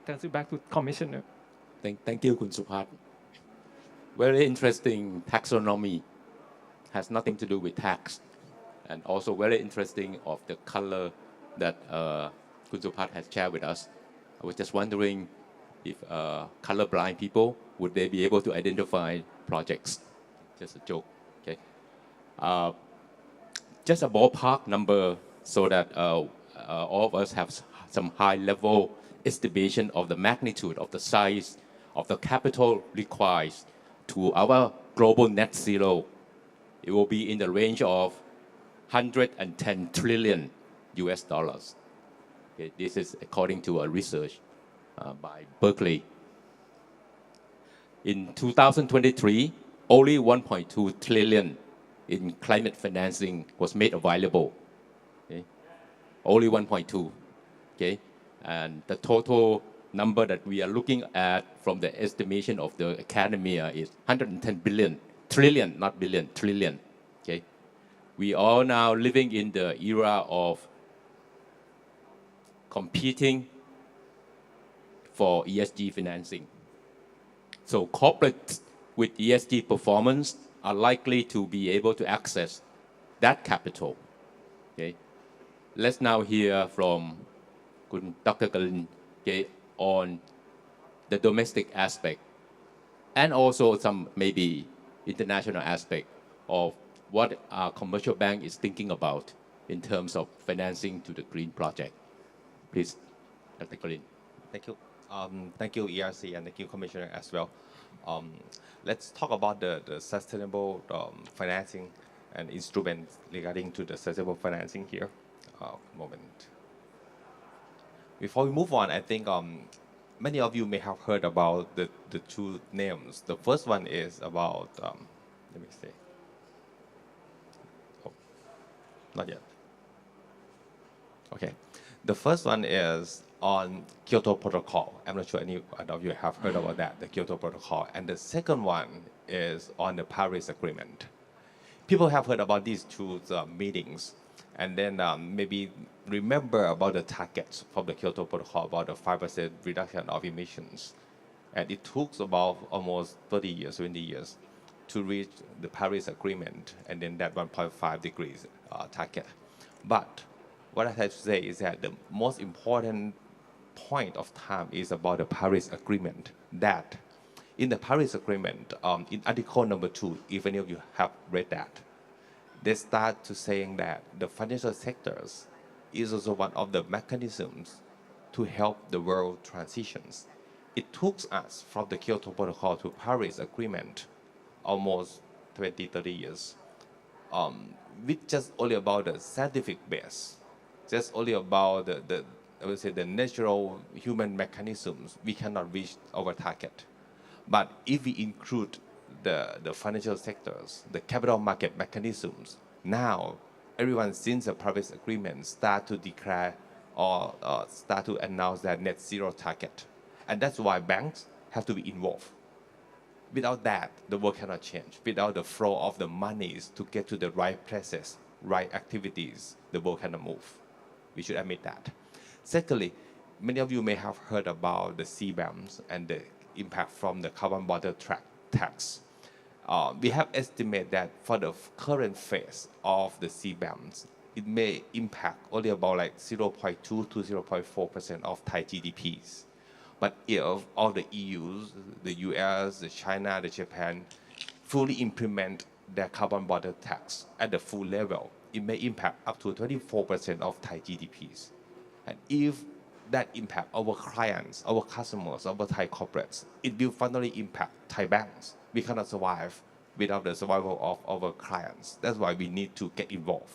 Thanks back to Commissioner. Thank you, Kun Supat. Very interesting taxonomy. Has nothing to do with tax. And also very interesting of the color that Kun Supat has shared with us. I was just wondering if colorblind people, would they be able to identify projects? Just a joke, okay? Just a ballpark number so that all of us have some high-level estimation of the magnitude of the size of the capital required to our global net zero. It will be in the range of 110 trillion US dollars. Okay, this is according to a research by Berkeley. In 2023, only 1.2 trillion in climate financing was made available. Okay? Only 1.2. Okay? And the total number that we are looking at from the estimation of the academia is 110 billion, trillion, not billion, trillion. Okay? We are now living in the era of competing for ESG financing. So corporates with ESG performance are likely to be able to access that capital. Okay? Let's now hear from Dr. Kalin, okay, on the domestic aspect and also some maybe international aspect of what our commercial bank is thinking about in terms of financing to the green project. Please, Dr. Kalin. Thank you. Thank you, ERC, and thank you, Commissioner, as well. Let's talk about the sustainable financing and instruments regarding to the sustainable financing here. Moment. Before we move on, I think many of you may have heard about the two names. The first one is about, let me see. Oh, not yet. Okay. The first one is on Kyoto Protocol. I'm not sure any of you have heard about that, the Kyoto Protocol. And the second one is on the Paris Agreement. People have heard about these two meetings and then maybe remember about the targets from the Kyoto Protocol, about the 5% reduction of emissions. And it took about almost 30 years, 20 years to reach the Paris Agreement and then that 1.5 degrees target. But what I have to say is that the most important point of time is about the Paris Agreement. That in the Paris Agreement, in Article number 2, if any of you have read that, they start to saying that the financial sectors is also one of the mechanisms to help the world transitions. It took us from the Kyoto Protocol to Paris Agreement almost 20, 30 years, with just only about the scientific base, just only about I would say the natural human mechanisms, we cannot reach our target. But if we include the financial sectors, the capital market mechanisms, now everyone since the Paris Agreement start to declare or start to announce that net zero target. And that's why banks have to be involved. Without that, the world cannot change. Without the flow of the monies to get to the right places, right activities, the world cannot move. We should admit that. Secondly, many of you may have heard about the CBAMs and the impact from the carbon border tax. We have estimated that for the current phase of the CBAMs, it may impact only about like 0.2 to 0.4% of Thai GDPs. But if all the EUs, the US, the China, the Japan fully implement their carbon border tax at the full level, it may impact up to 24% of Thai GDPs. And if that impact our clients, our customers, our Thai corporates, it will finally impact Thai banks. We cannot survive without the survival of our clients. That's why we need to get involved.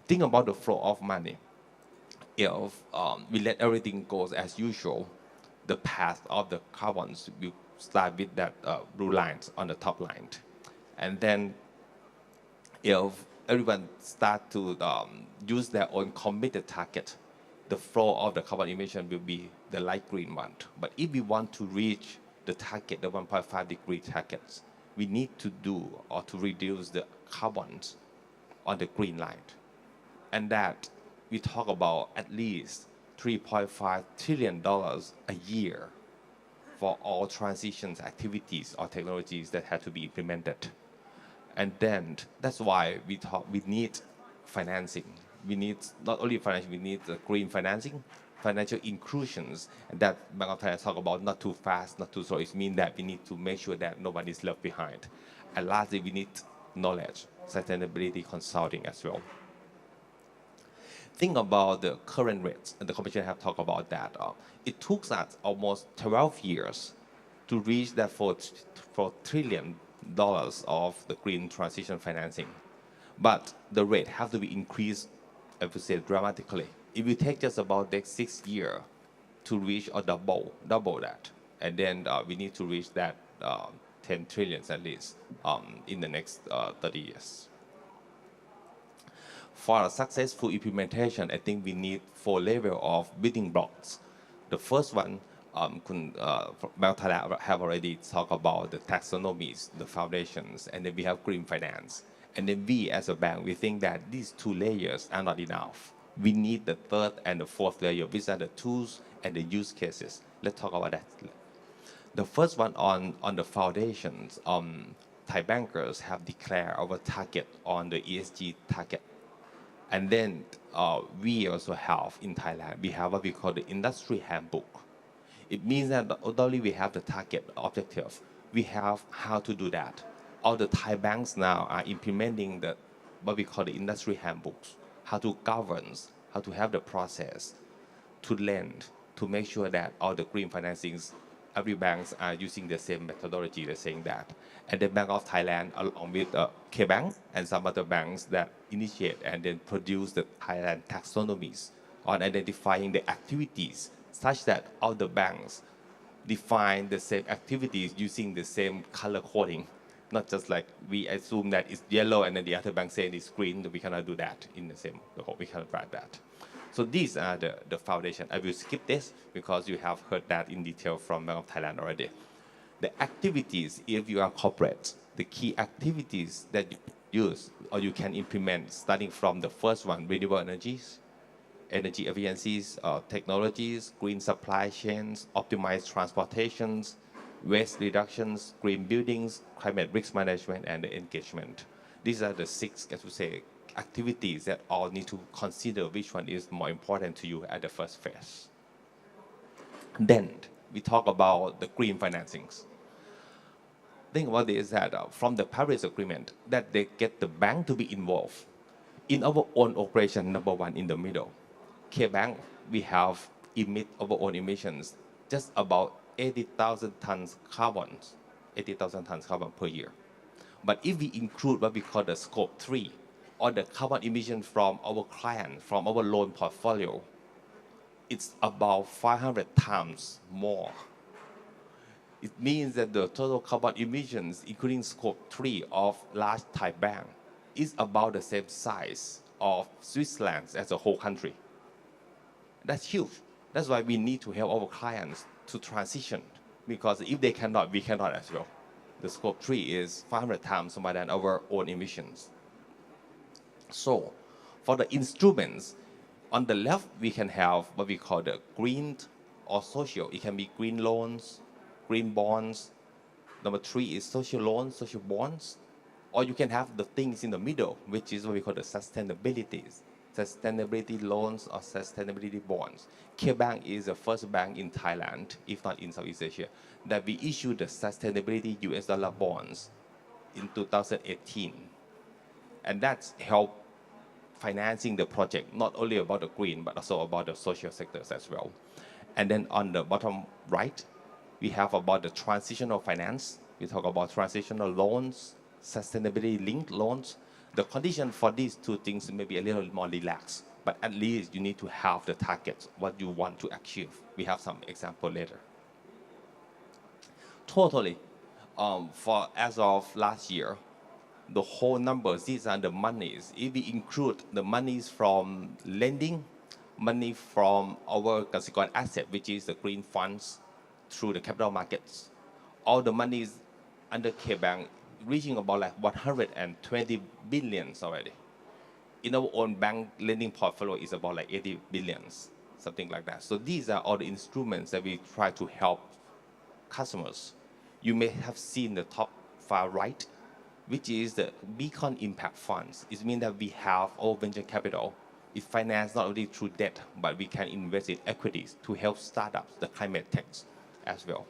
Think about the flow of money. If we let everything go as usual, the path of the carbons will start with that blue lines on the top line. And then if everyone start to use their own committed target, the flow of the carbon emission will be the light green one. But if we want to reach the target, the 1.5 degree targets, we need to do or to reduce the carbons on the green line. And that we talk about at least $3.5 trillion a year for all transitions activities or technologies that have to be implemented. And then that's why we need financing. We need not only financing, we need the green financing, financial inclusions, and that Bank of Thailand talk about not too fast, not too slow. It means that we need to make sure that nobody is left behind. And lastly, we need knowledge, sustainability consulting as well. Think about the current rates, and the Commission have talked about that. It took us almost 12 years to reach that $4 trillion of the green transition financing. But the rate have to be increased, I would say, dramatically. It will take just about the next 6 years to reach or double that. And then we need to reach that 10 trillion at least in the next 30 years. For a successful implementation, I think we need 4 levels of building blocks. The first one, Bank Thailand have already talked about the taxonomies, the foundations, and then we have green finance. And then we as a bank, we think that these 2 layers are not enough. We need the 3rd and the 4th layer, which are the tools and the use cases. Let's talk about that. The first one on the foundations, Thai bankers have declared our target on the ESG target. And then we also have in Thailand, we have what we call the industry handbook. It means that not only we have the target objective, we have how to do that. All the Thai banks now are implementing what we call the industry handbooks, how to govern, how to have the process to lend, to make sure that all the green financings, every banks are using the same methodology, they're saying that. And the Bank of Thailand, along with K-Bank and some other banks that initiate and then produce the Thailand taxonomies on identifying the activities such that all the banks define the same activities using the same color coding. Not just like we assume that it's yellow and then the other bank saying it's green, we cannot do that in the same, we cannot write that. So these are the foundation. I will skip this because you have heard that in detail from Bank of Thailand already. The activities, if you are corporate, the key activities that you use or you can implement, starting from the first one, renewable energies, energy efficiencies, technologies, green supply chains, optimized transportations, waste reductions, green buildings, climate risk management, and the engagement. These are the 6, as we say, activities that all need to consider which one is more important to you at the first phase. Then we talk about the green financings. Think about this, that from the Paris Agreement, that they get the bank to be involved in our own operation, number 1 in the middle. K-Bank, we have emit our own emissions, just about 80,000 tons carbon per year. But if we include what we call the scope 3, or the carbon emission from our client, from our loan portfolio, it's about 500 times more. It means that the total carbon emissions, including scope 3 of large Thai bank, is about the same size of Switzerland as a whole country. That's huge. That's why we need to help our clients to transition, because if they cannot, we cannot as well. The scope 3 is 500 times more than our own emissions. So for the instruments, on the left, we can have what we call the green or social. It can be green loans, green bonds. Number 3 is social loans, social bonds. Or you can have the things in the middle, which is what we call the sustainabilities. Sustainability loans or sustainability bonds. K-Bank is the first bank in Thailand, if not in Southeast Asia, that we issued the sustainability US dollar bonds in 2018. And that's helped financing the project, not only about the green, but also about the social sectors as well. And then on the bottom right, we have about the transitional finance. We talk about transitional loans, sustainability linked loans, the condition for these two things may be a little more relaxed, but at least you need to have the targets, what you want to achieve. We have some example later. Totally, for as of last year, the whole numbers, these are the monies. If we include the monies from lending, money from our consequent asset, which is the green funds through the capital markets, all the monies under K-Bank reaching about like 120 billions already. In our own bank lending portfolio is about like 80 billions, something like that. So these are all the instruments that we try to help customers. You may have seen the top far right, which is the Beacon Impact Funds. It means that we have our venture capital. It financed not only through debt, but we can invest in equities to help startups, the climate techs as well.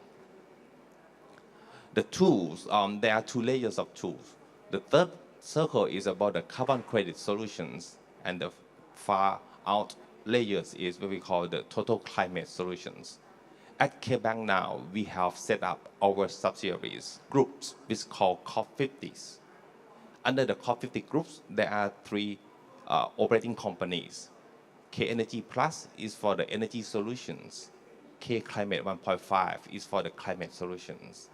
The tools, there are two layers of tools. The third circle is about the carbon credit solutions, and the far out layers is what we call the total climate solutions. At K-Bank now, we have set up our subsidiaries, groups, which is called COP50s. Under the COP50 groups, there are three operating companies. K Energy Plus is for the energy solutions. K Climate 1.5 is for the climate solutions,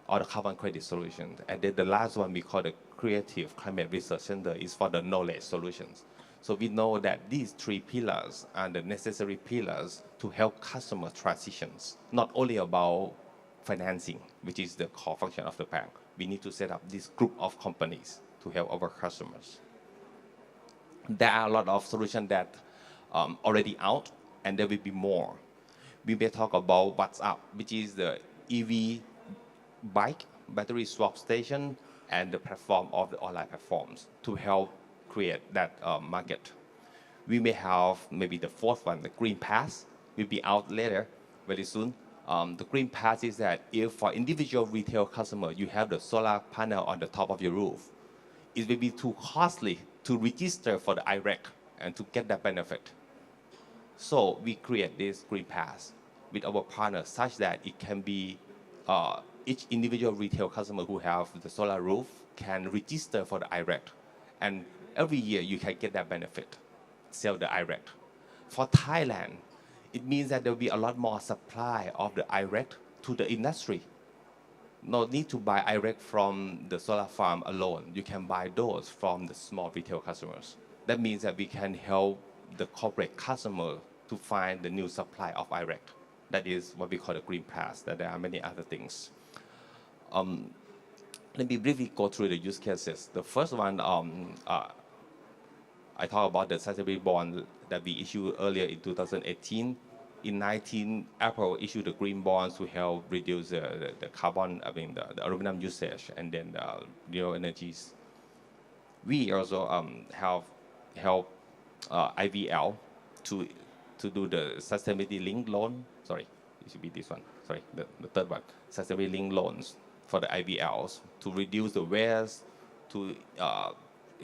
or the carbon credit solutions. And then the last one we call the Creative Climate Research Center is for the knowledge solutions. So we know that these three pillars are the necessary pillars to help customer transitions, not only about financing, which is the core function of the bank. We need to set up this group of companies to help our customers. There are a lot of solutions that already out, and there will be more. We may talk about what's up, which is the EV bike, battery swap station, and the platform of the online platforms to help create that market. We may have maybe the fourth one, the Green Pass, will be out later, very soon. The Green Pass is that if for individual retail customer, you have the solar panel on the top of your roof, it will be too costly to register for the IREC and to get that benefit. So we create this Green Pass with our partners such that it can be each individual retail customer who have the solar roof can register for the IREC. And every year you can get that benefit, sell the IREC. For Thailand, it means that there will be a lot more supply of the IREC to the industry. No need to buy IREC from the solar farm alone. You can buy those from the small retail customers. That means that we can help the corporate customer to find the new supply of IREC. That is what we call the Green Pass. That there are many other things. Let me briefly go through the use cases. The first one, I talked about the sustainability bond that we issued earlier in 2018. In 19 April, issued the green bonds to help reduce the carbon, the aluminum usage, and then the renewable energies. We also have helped IVL to do the sustainability linked loan. Sorry, it should be this one. Sorry, the third one, sustainability linked loans for the IVLs to reduce the waste, to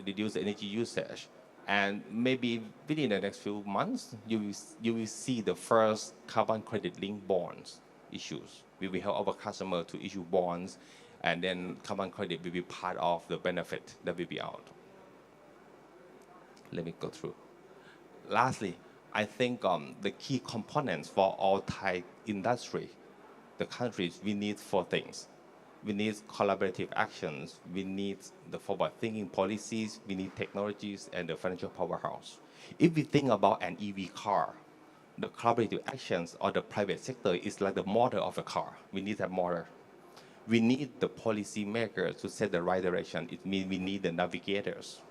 reduce the energy usage. And maybe within the next few months, you will see the first carbon credit linked bonds issues. We will help our customer to issue bonds, and then carbon credit will be part of the benefit that will be out. Let me go through. Lastly, I think the key components for all Thai industry, the countries, we need four things. We need collaborative actions. We need the forward-thinking policies. We need technologies and the financial powerhouse. If we think about an EV car, the collaborative actions or the private sector is like the motor of a car. We need that motor. We need the policy makers to set the right direction. It means we need the navigators.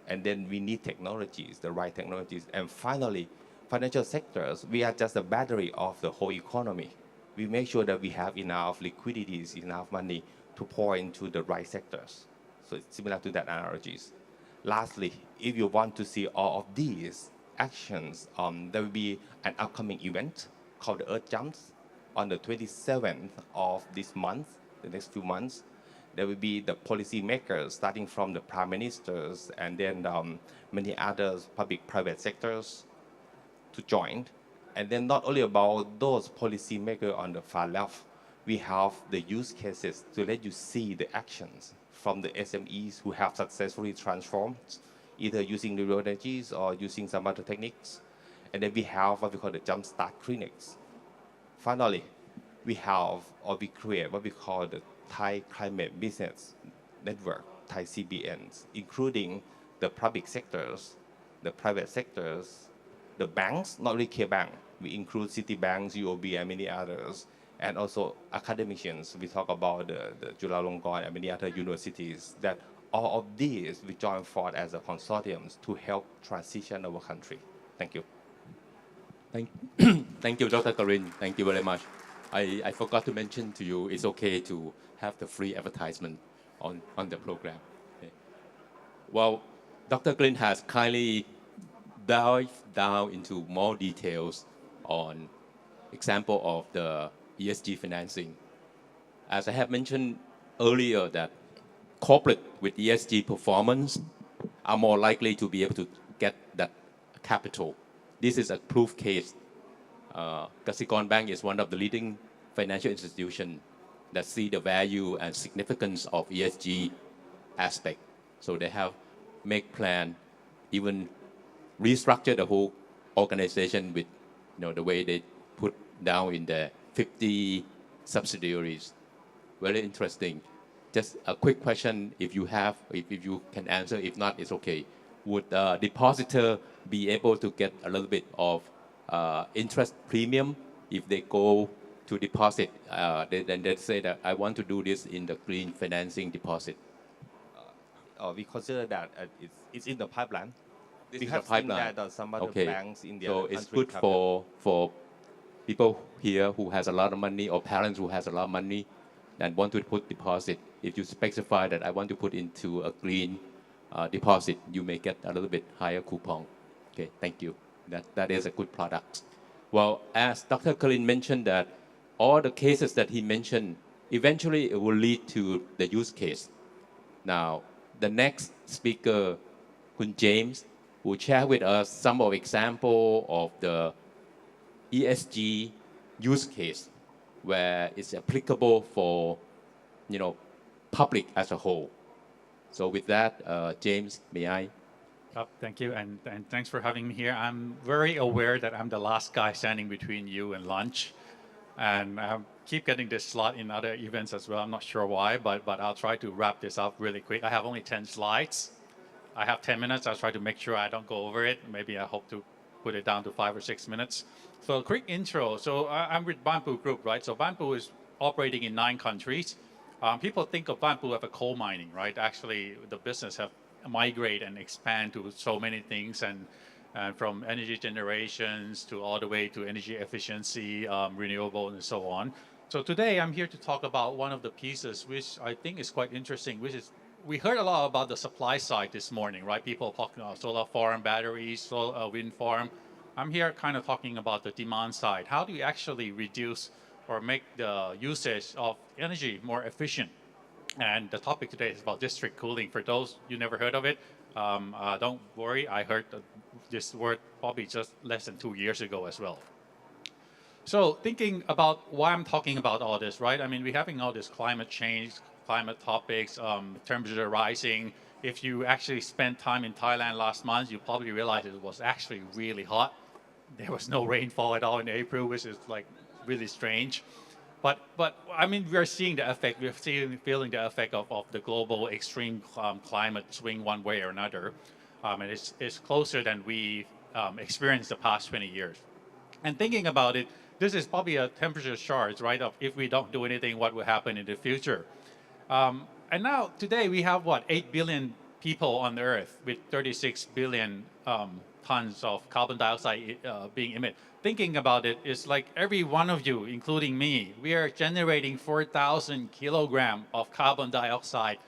And then we need technologies, the right technologies. And finally, financial sectors, we are just the battery of the whole economy. We make sure that we have enough liquidities, enough money to pour into the right sectors. So it's similar to that analogies. Lastly, if you want to see all of these actions, there will be an upcoming event called the Earth Jumps on the 27th of this month, the next few months. There will be the policy makers, starting from the prime ministers and then many others, public-private sectors to join. And then not only about those policy makers on the far left, we have the use cases to let you see the actions from the SMEs who have successfully transformed, either using renewable energies or using some other techniques. And then we have what we call the Jumpstart Clinics. Finally, we have or we create what we call the Thai Climate Business Network, Thai CBNs, including the public sectors, the private sectors, the banks, not only K-Bank. We include Citibank, UOB, and many others, and also academicians. We talk about the Chulalongkorn and many other universities that all of these we join forth as a consortium to help transition our country. Thank you. Thank you, Dr. Karin. Thank you very much. I forgot to mention to you, it's okay to have the free advertisement on the program. Okay. Well, Dr. Karin has kindly dived down into more details on example of the ESG financing. As I have mentioned earlier that corporate with ESG performance are more likely to be able to get that capital. This is a proof case. Kasikorn Bank is one of the leading financial institutions that see the value and significance of ESG aspect. So they have make plan, even restructure the whole organization with the way they put down in the 50 subsidiaries. Very interesting. Just a quick question, if you have, if you can answer, if not, it's okay. Would a depositor be able to get a little bit of interest premium if they go to deposit? Then they say that I want to do this in the green financing deposit. We consider that it's in the pipeline. This We is have a seen pipeline. that some other Okay. banks in the So other it's country good have for people here who has a lot of money or parents who has a lot of money and want to put deposit. If you specify that I want to put into a green deposit, you may get a little bit higher coupon. Okay, thank you. That is a good product. Well, as Dr. Kalin mentioned that all the cases that he mentioned, eventually it will lead to the use case. Now, the next speaker, Kun James, will share with us some of example of the ESG use case where it's applicable for, public as a whole. So with that, James, may I? Thank you, and thanks for having me here. I'm very aware that I'm the last guy standing between you and lunch, and I keep getting this slot in other events as well. I'm not sure why, but I'll try to wrap this up really quick. I have only 10 slides. I have 10 minutes. I'll try to make sure I don't go over it. Maybe I hope to put it down to 5 or 6 minutes. So a quick intro. So I'm with Banpu Group, right? So Banpu is operating in 9 countries. People think of Banpu as a coal mining, right? Actually, the business have migrate and expand to so many things, and from energy generations to all the way to energy efficiency, renewable, and so on. So today I'm here to talk about one of the pieces which I think is quite interesting, which is we heard a lot about the supply side this morning, right? People talking about solar farm, batteries, wind farm. I'm here kind of talking about the demand side. How do you actually reduce or make the usage of energy more efficient? And the topic today is about district cooling. For those you never heard of it, don't worry. I heard this word probably just less than 2 years ago as well. So thinking about why I'm talking about all this, right? I mean, we're having all this climate change, climate topics, temperature rising. If you actually spent time in Thailand last month, you probably realized it was actually really hot. There was no rainfall at all in April, which is like really strange. But I mean, we're seeing the effect. We're feeling the effect of the global extreme climate swing one way or another, and it's closer than we experienced the past 20 years. And thinking about it, this is probably a temperature chart, right? Of if we don't do anything, what will happen in the future? And now today we have 8 billion people on the Earth with 36 billion tons of carbon dioxide being emitted. Thinking about it, it's like every one of you, including me, we are generating 4,000 kilograms of carbon dioxide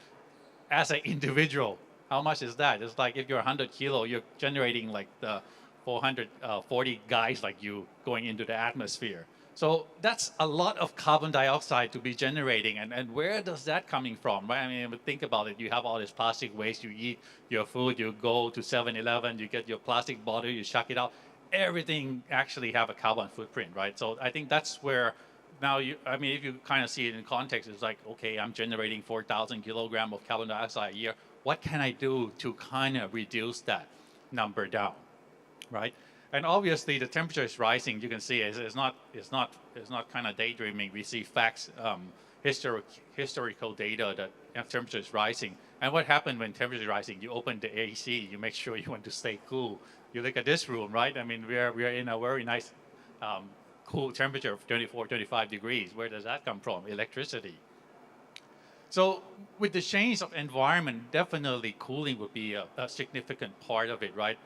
as an individual. How much is that? It's like if you're 100 kilo, you're generating like the 440 guys like you going into the atmosphere. So that's a lot of carbon dioxide to be generating. And where does that coming from, right? I mean, think about it. You have all this plastic waste. You eat your food. You go to 7-Eleven. You get your plastic bottle. You chuck it out. Everything actually have a carbon footprint, right? So I think that's where now I mean, if you kind of see it in context, it's like, okay, I'm generating 4,000 kilograms of carbon dioxide a year. What can I do to kind of reduce that number down, right? And obviously, the temperature is rising. You can see it's not kind of daydreaming. We see facts, historical data that temperature is rising. And what happened when temperature is rising? You open the AC. You make sure you want to stay cool. You look at this room, right? I mean, we are in a very nice, cool temperature of 24, 25 degrees. Where does that come from? Electricity. So with the change of environment, definitely cooling would be a significant part of it, right?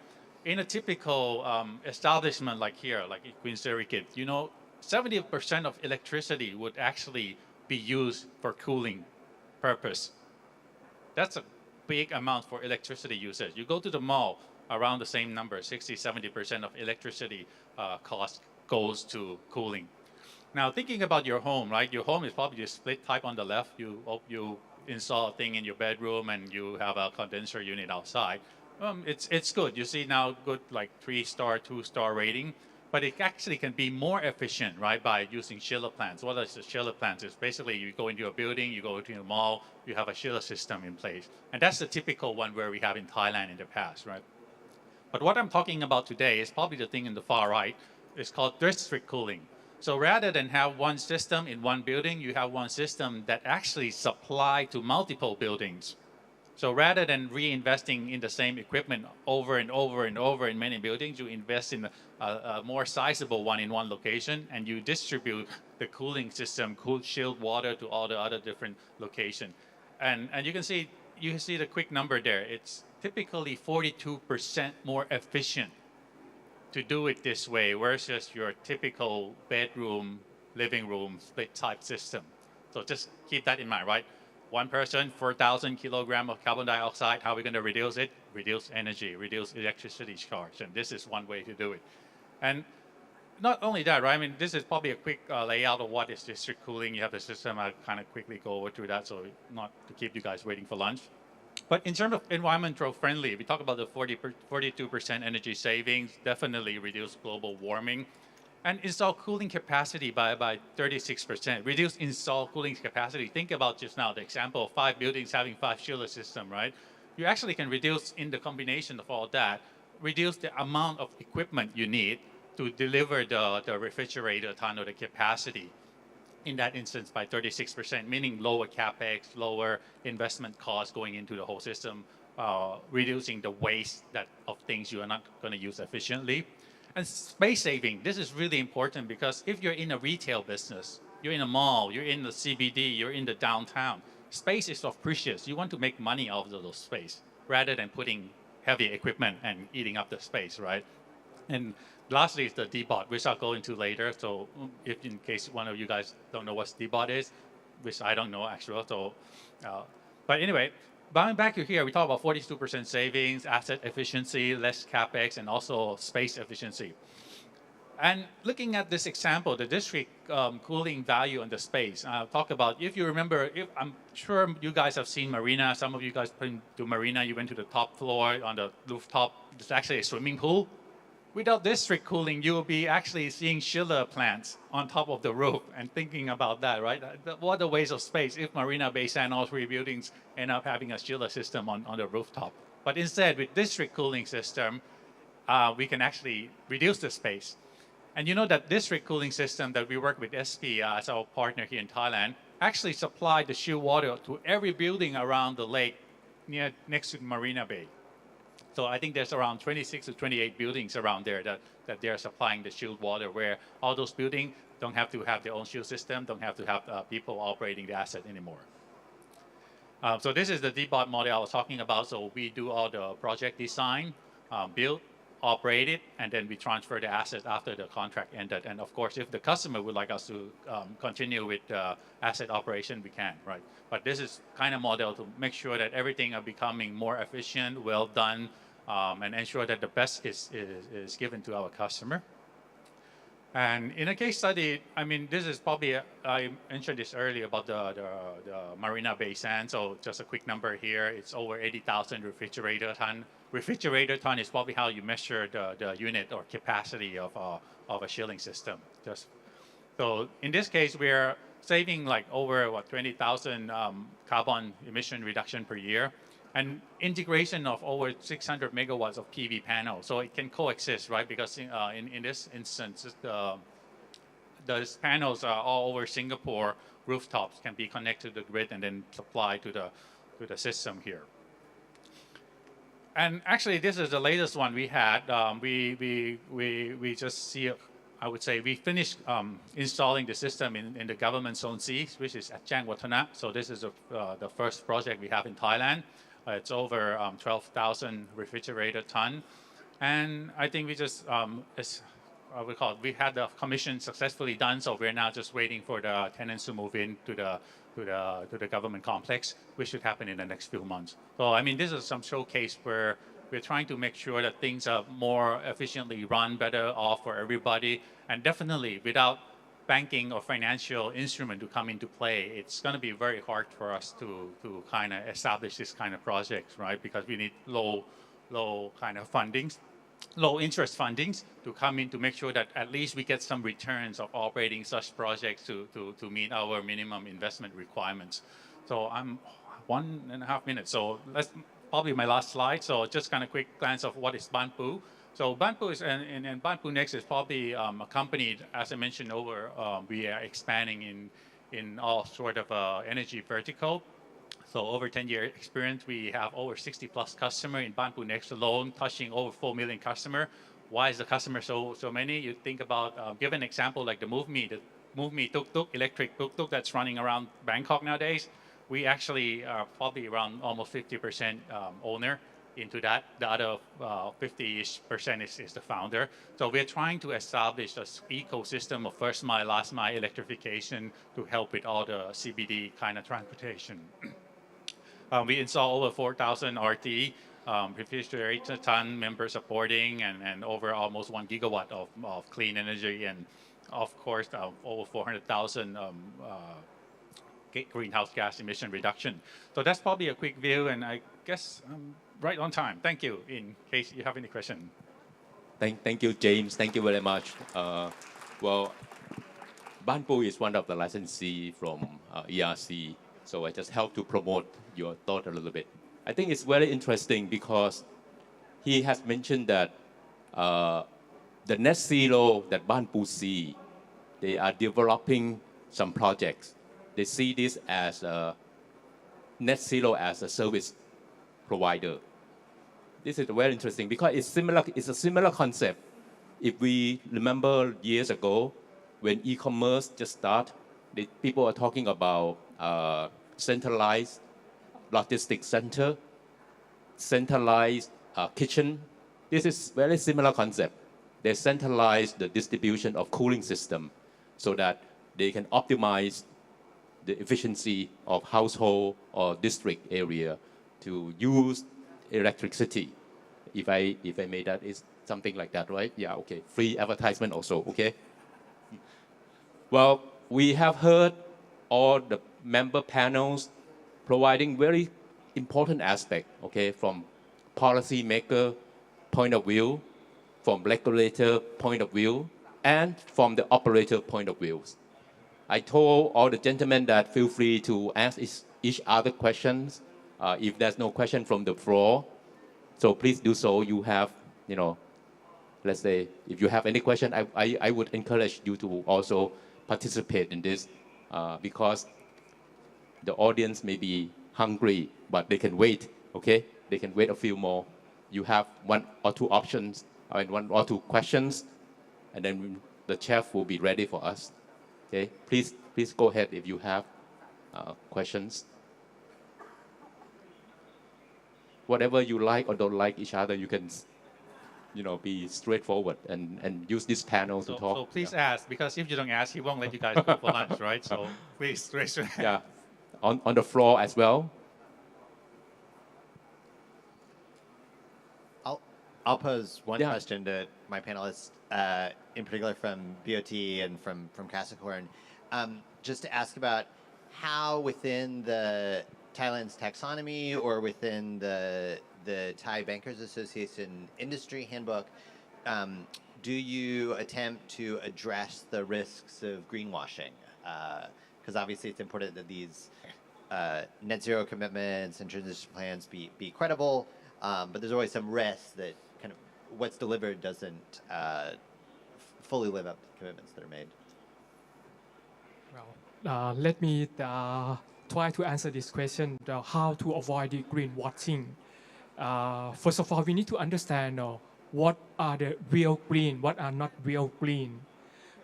In a typical establishment like here, like in Queen Circuit, 70% of electricity would actually be used for cooling purpose. That's a big amount for electricity usage. You go to the mall, around the same number, 60, 70% of electricity cost goes to cooling. Now, thinking about your home, right? Your home is probably a split type on the left. You install a thing in your bedroom and you have a condenser unit outside. It's good. You see now good like 3-star, 2-star rating, but it actually can be more efficient, right, by using chiller plants. What is the chiller plants? It's basically you go into a building, you go into a mall, you have a chiller system in place. And that's the typical one where we have in Thailand in the past, right? But what I'm talking about today is probably the thing in the far right. It's called district cooling. So rather than have one system in one building, you have one system that actually supply to multiple buildings. So rather than reinvesting in the same equipment over and over and over in many buildings, you invest in a more sizable one in one location, and you distribute the cooling system, cool chilled water to all the other different locations. And you can see the quick number there. It's typically 42% more efficient to do it this way versus your typical bedroom, living room, split type system. So just keep that in mind, right? One person, 4,000 kilograms of carbon dioxide. How are we going to reduce it? Reduce energy, reduce electricity charge. And this is one way to do it. And not only that, right? I mean, this is probably a quick layout of what is district cooling. You have the system. I'll kind of quickly go over through that so not to keep you guys waiting for lunch. But in terms of environmental friendly, we talk about the 42% energy savings, definitely reduce global warming. And install cooling capacity by 36%. Reduce install cooling capacity. Think about just now the example of 5 buildings having 5 chiller systems, right? You actually can reduce in the combination of all that, reduce the amount of equipment you need to deliver the refrigerator ton or the capacity in that instance by 36%, meaning lower capex, lower investment costs going into the whole system, reducing the waste of things you are not going to use efficiently. And space saving, this is really important because if you're in a retail business, you're in a mall, you're in the CBD, you're in the downtown, space is of precious. You want to make money out of those space rather than putting heavy equipment and eating up the space, right? And lastly is the debot, which I'll go into later. So if in case one of you guys don't know what debot is, which I don't know actually. So, but anyway, going back to here, we talk about 42% savings, asset efficiency, less capex, and also space efficiency. And looking at this example, the district cooling value on the space, I'll talk about, if you remember, I'm sure you guys have seen Marina. Some of you guys been to Marina, you went to the top floor on the rooftop. There's actually a swimming pool. Without district cooling, you will be actually seeing chiller plants on top of the roof and thinking about that, right? What a waste of space if Marina Bay Sands, all 3 buildings end up having a chiller system on the rooftop. But instead, with district cooling system, we can actually reduce the space. And you know that district cooling system that we work with SP as our partner here in Thailand actually supply the chilled water to every building around the lake next to Marina Bay. So I think there's around 26 to 28 buildings around there that they're supplying the chilled water, where all those buildings don't have to have their own chill system, don't have to have people operating the asset anymore. So this is the debot model I was talking about. So we do all the project design, build, operate it, and then we transfer the asset after the contract ended. And of course, if the customer would like us to continue with asset operation, we can, right? But this is kind of model to make sure that everything are becoming more efficient, well done, and ensure that the best is given to our customer. And in a case study, I mean, this is probably, I mentioned this earlier about the Marina Bay Sands. So just a quick number here, it's over 80,000 refrigerator ton. Refrigerator ton is probably how you measure the unit or capacity of a chilling system. Just So in this case, we're saving like over 20,000 carbon emission reduction per year, and integration of over 600 megawatts of PV panels. So it can coexist, right? Because in this instance, those panels are all over Singapore rooftops, can be connected to the grid and then supplied to the system here. And actually, this is the latest one we had. We just see, I would say, we finished installing the system in the government zone C, which is at Chiang Watana. So this is the first project we have in Thailand. It's over 12,000 refrigerator ton. And I think we just, we had the commission successfully done, so we're now just waiting for the tenants to move in to the government complex, which should happen in the next few months. So I mean, this is some showcase where we're trying to make sure that things are more efficiently run, better off for everybody, and definitely without banking or financial instrument to come into play, it's going to be very hard for us to kind of establish this kind of projects, right? Because we need low kind of fundings, low interest fundings to come in to make sure that at least we get some returns of operating such projects to meet our minimum investment requirements. So I'm 1.5 minutes. So that's probably my last slide. So just kind of quick glance of what is Banpu. So Banpu is, and Banpu Next is probably a company, as I mentioned we are expanding in all sort of energy vertical. So over 10-year experience, we have over 60 plus customer in Banpu Next alone, touching over 4 million customer. Why is the customer so many? You think about, give an example like the MoveMe Tuk Tuk, electric Tuk Tuk that's running around Bangkok nowadays. We actually are probably around almost 50% owner into that. The other 50-ish% is the founder. So we're trying to establish this ecosystem of first mile, last mile electrification to help with all the CBD kind of transportation. We install over 4,000 RT, refrigerator ton member supporting, and over almost 1 gigawatt of clean energy, and of course over 400,000 greenhouse gas emission reduction. So that's probably a quick view, and I guess I'm right on time. Thank you, in case you have any question. Thank you, James. Thank you very much. Well, Banpu is one of the licensee from ERC, so I just help to promote your thought a little bit. I think it's very interesting because he has mentioned that the net zero that Banpu see, they are developing some projects. They see this as a net zero as a service provider. This is very interesting because it's a similar concept. If we remember years ago, when e-commerce just started, people are talking about centralized logistics center, centralized kitchen. This is very similar concept. They centralize the distribution of cooling system so that they can optimize the efficiency of household or district area to use electricity. If I made that, is something like that, right? Yeah, okay. Free advertisement also, okay? Well, we have heard all the member panels providing very important aspect, okay, from policy maker point of view, from regulator point of view, and from the operator point of view. I told all the gentlemen that feel free to ask each other questions if there's no question from the floor. So please do so. You have, let's say, if you have any question, I would encourage you to also participate in this because the audience may be hungry, but they can wait, okay? They can wait a few more. You have 1 or 2 options, and 1 or 2 questions, and then the chef will be ready for us, okay? Please go ahead if you have questions. Whatever you like or don't like each other, you can, be straightforward and use this panel to talk. So please ask, because if you don't ask, he won't let you guys go for lunch, right? So please raise your hand. Yeah, on the floor as well. I'll pose one Yeah. question to my panelists, in particular from BOT and from Capricorn, just to ask about how within the Thailand's taxonomy or within the Thai Bankers Association industry handbook, do you attempt to address the risks of greenwashing? Because obviously it's important that these net zero commitments and transition plans be credible, but there's always some risk that kind of what's delivered doesn't fully live up to the commitments that are made. Well, let me try to answer this question, how to avoid the greenwashing. First of all, we need to understand what are the real green, what are not real green.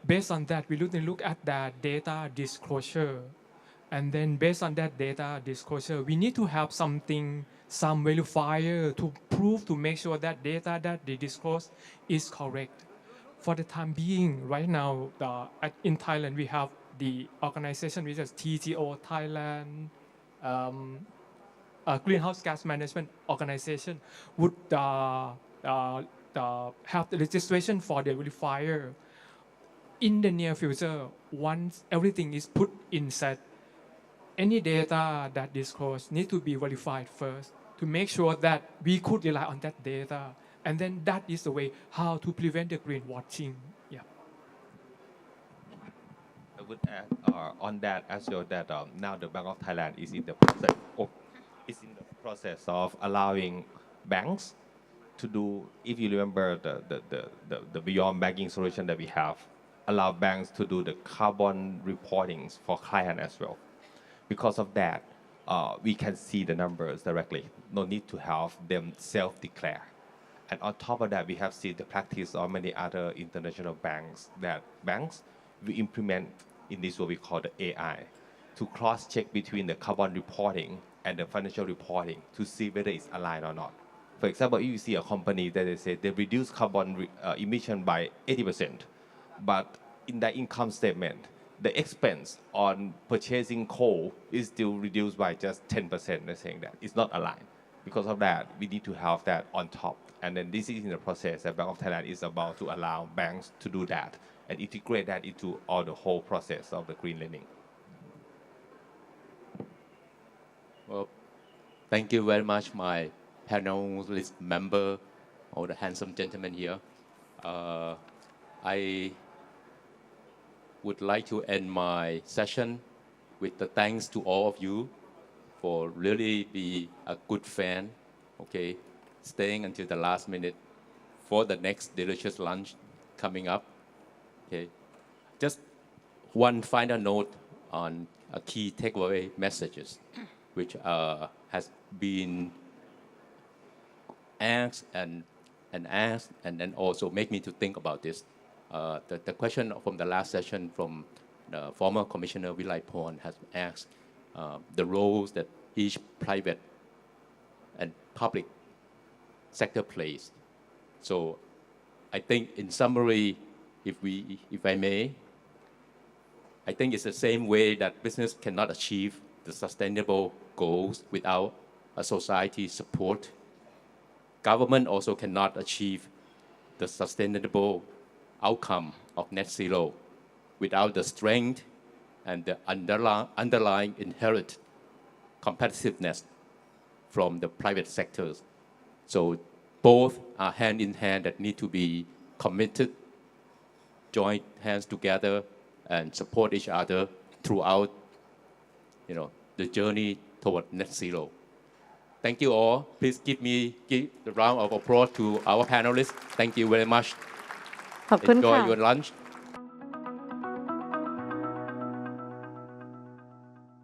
Based on that, we look at that data disclosure. And then based on that data disclosure, we need to have something, some verifier to prove, to make sure that data that they disclose is correct. For the time being, right now, in Thailand, we have the organization which is TGO, Thailand Greenhouse Gas Management Organization, would have the registration for the verifier. In the near future, once everything is put inside, any data that disclosed need to be verified first to make sure that we could rely on that data. And then that is the way how to prevent the greenwashing. Yeah. I would add on that as well that now the Bank of Thailand is in the process of allowing banks to do. If you remember the beyond banking solution that we have, allow banks to do the carbon reportings for client as well. Because of that, we can see the numbers directly. No need to have them self-declare. And on top of that, we have seen the practice of many other international banks that banks we implement in this what we call the AI to cross-check between the carbon reporting and the financial reporting to see whether it's aligned or not. For example, if you see a company that they say they reduce carbon emission by 80%, but in the income statement, the expense on purchasing coal is still reduced by just 10%. They're saying that it's not aligned. Because of that, we need to have that on top. And then this is in the process that Bank of Thailand is about to allow banks to do that and integrate that into all the whole process of the green lending. Well, thank you very much, my panelist member, or the handsome gentleman here. I would like to end my session with the thanks to all of you for really be a good fan, okay, staying until the last minute for the next delicious lunch coming up, okay. Just one final note on a key takeaway messages, which has been asked and asked, and then also make me to think about this. The question from the last session from the former Commissioner Vilayporn has asked the roles that each private and public sector plays. So I think in summary, if I may, I think it's the same way that business cannot achieve the sustainable goals without a society support. Government also cannot achieve the sustainable outcome of net zero without the strength and the underlying inherent competitiveness from the private sectors. So both are hand in hand that need to be committed, join hands together and support each other throughout, the journey toward net zero. Thank you all. Please give the round of applause to our panelists. Thank you very much.ขอบคุณ Enjoy ค่ะ your lunch.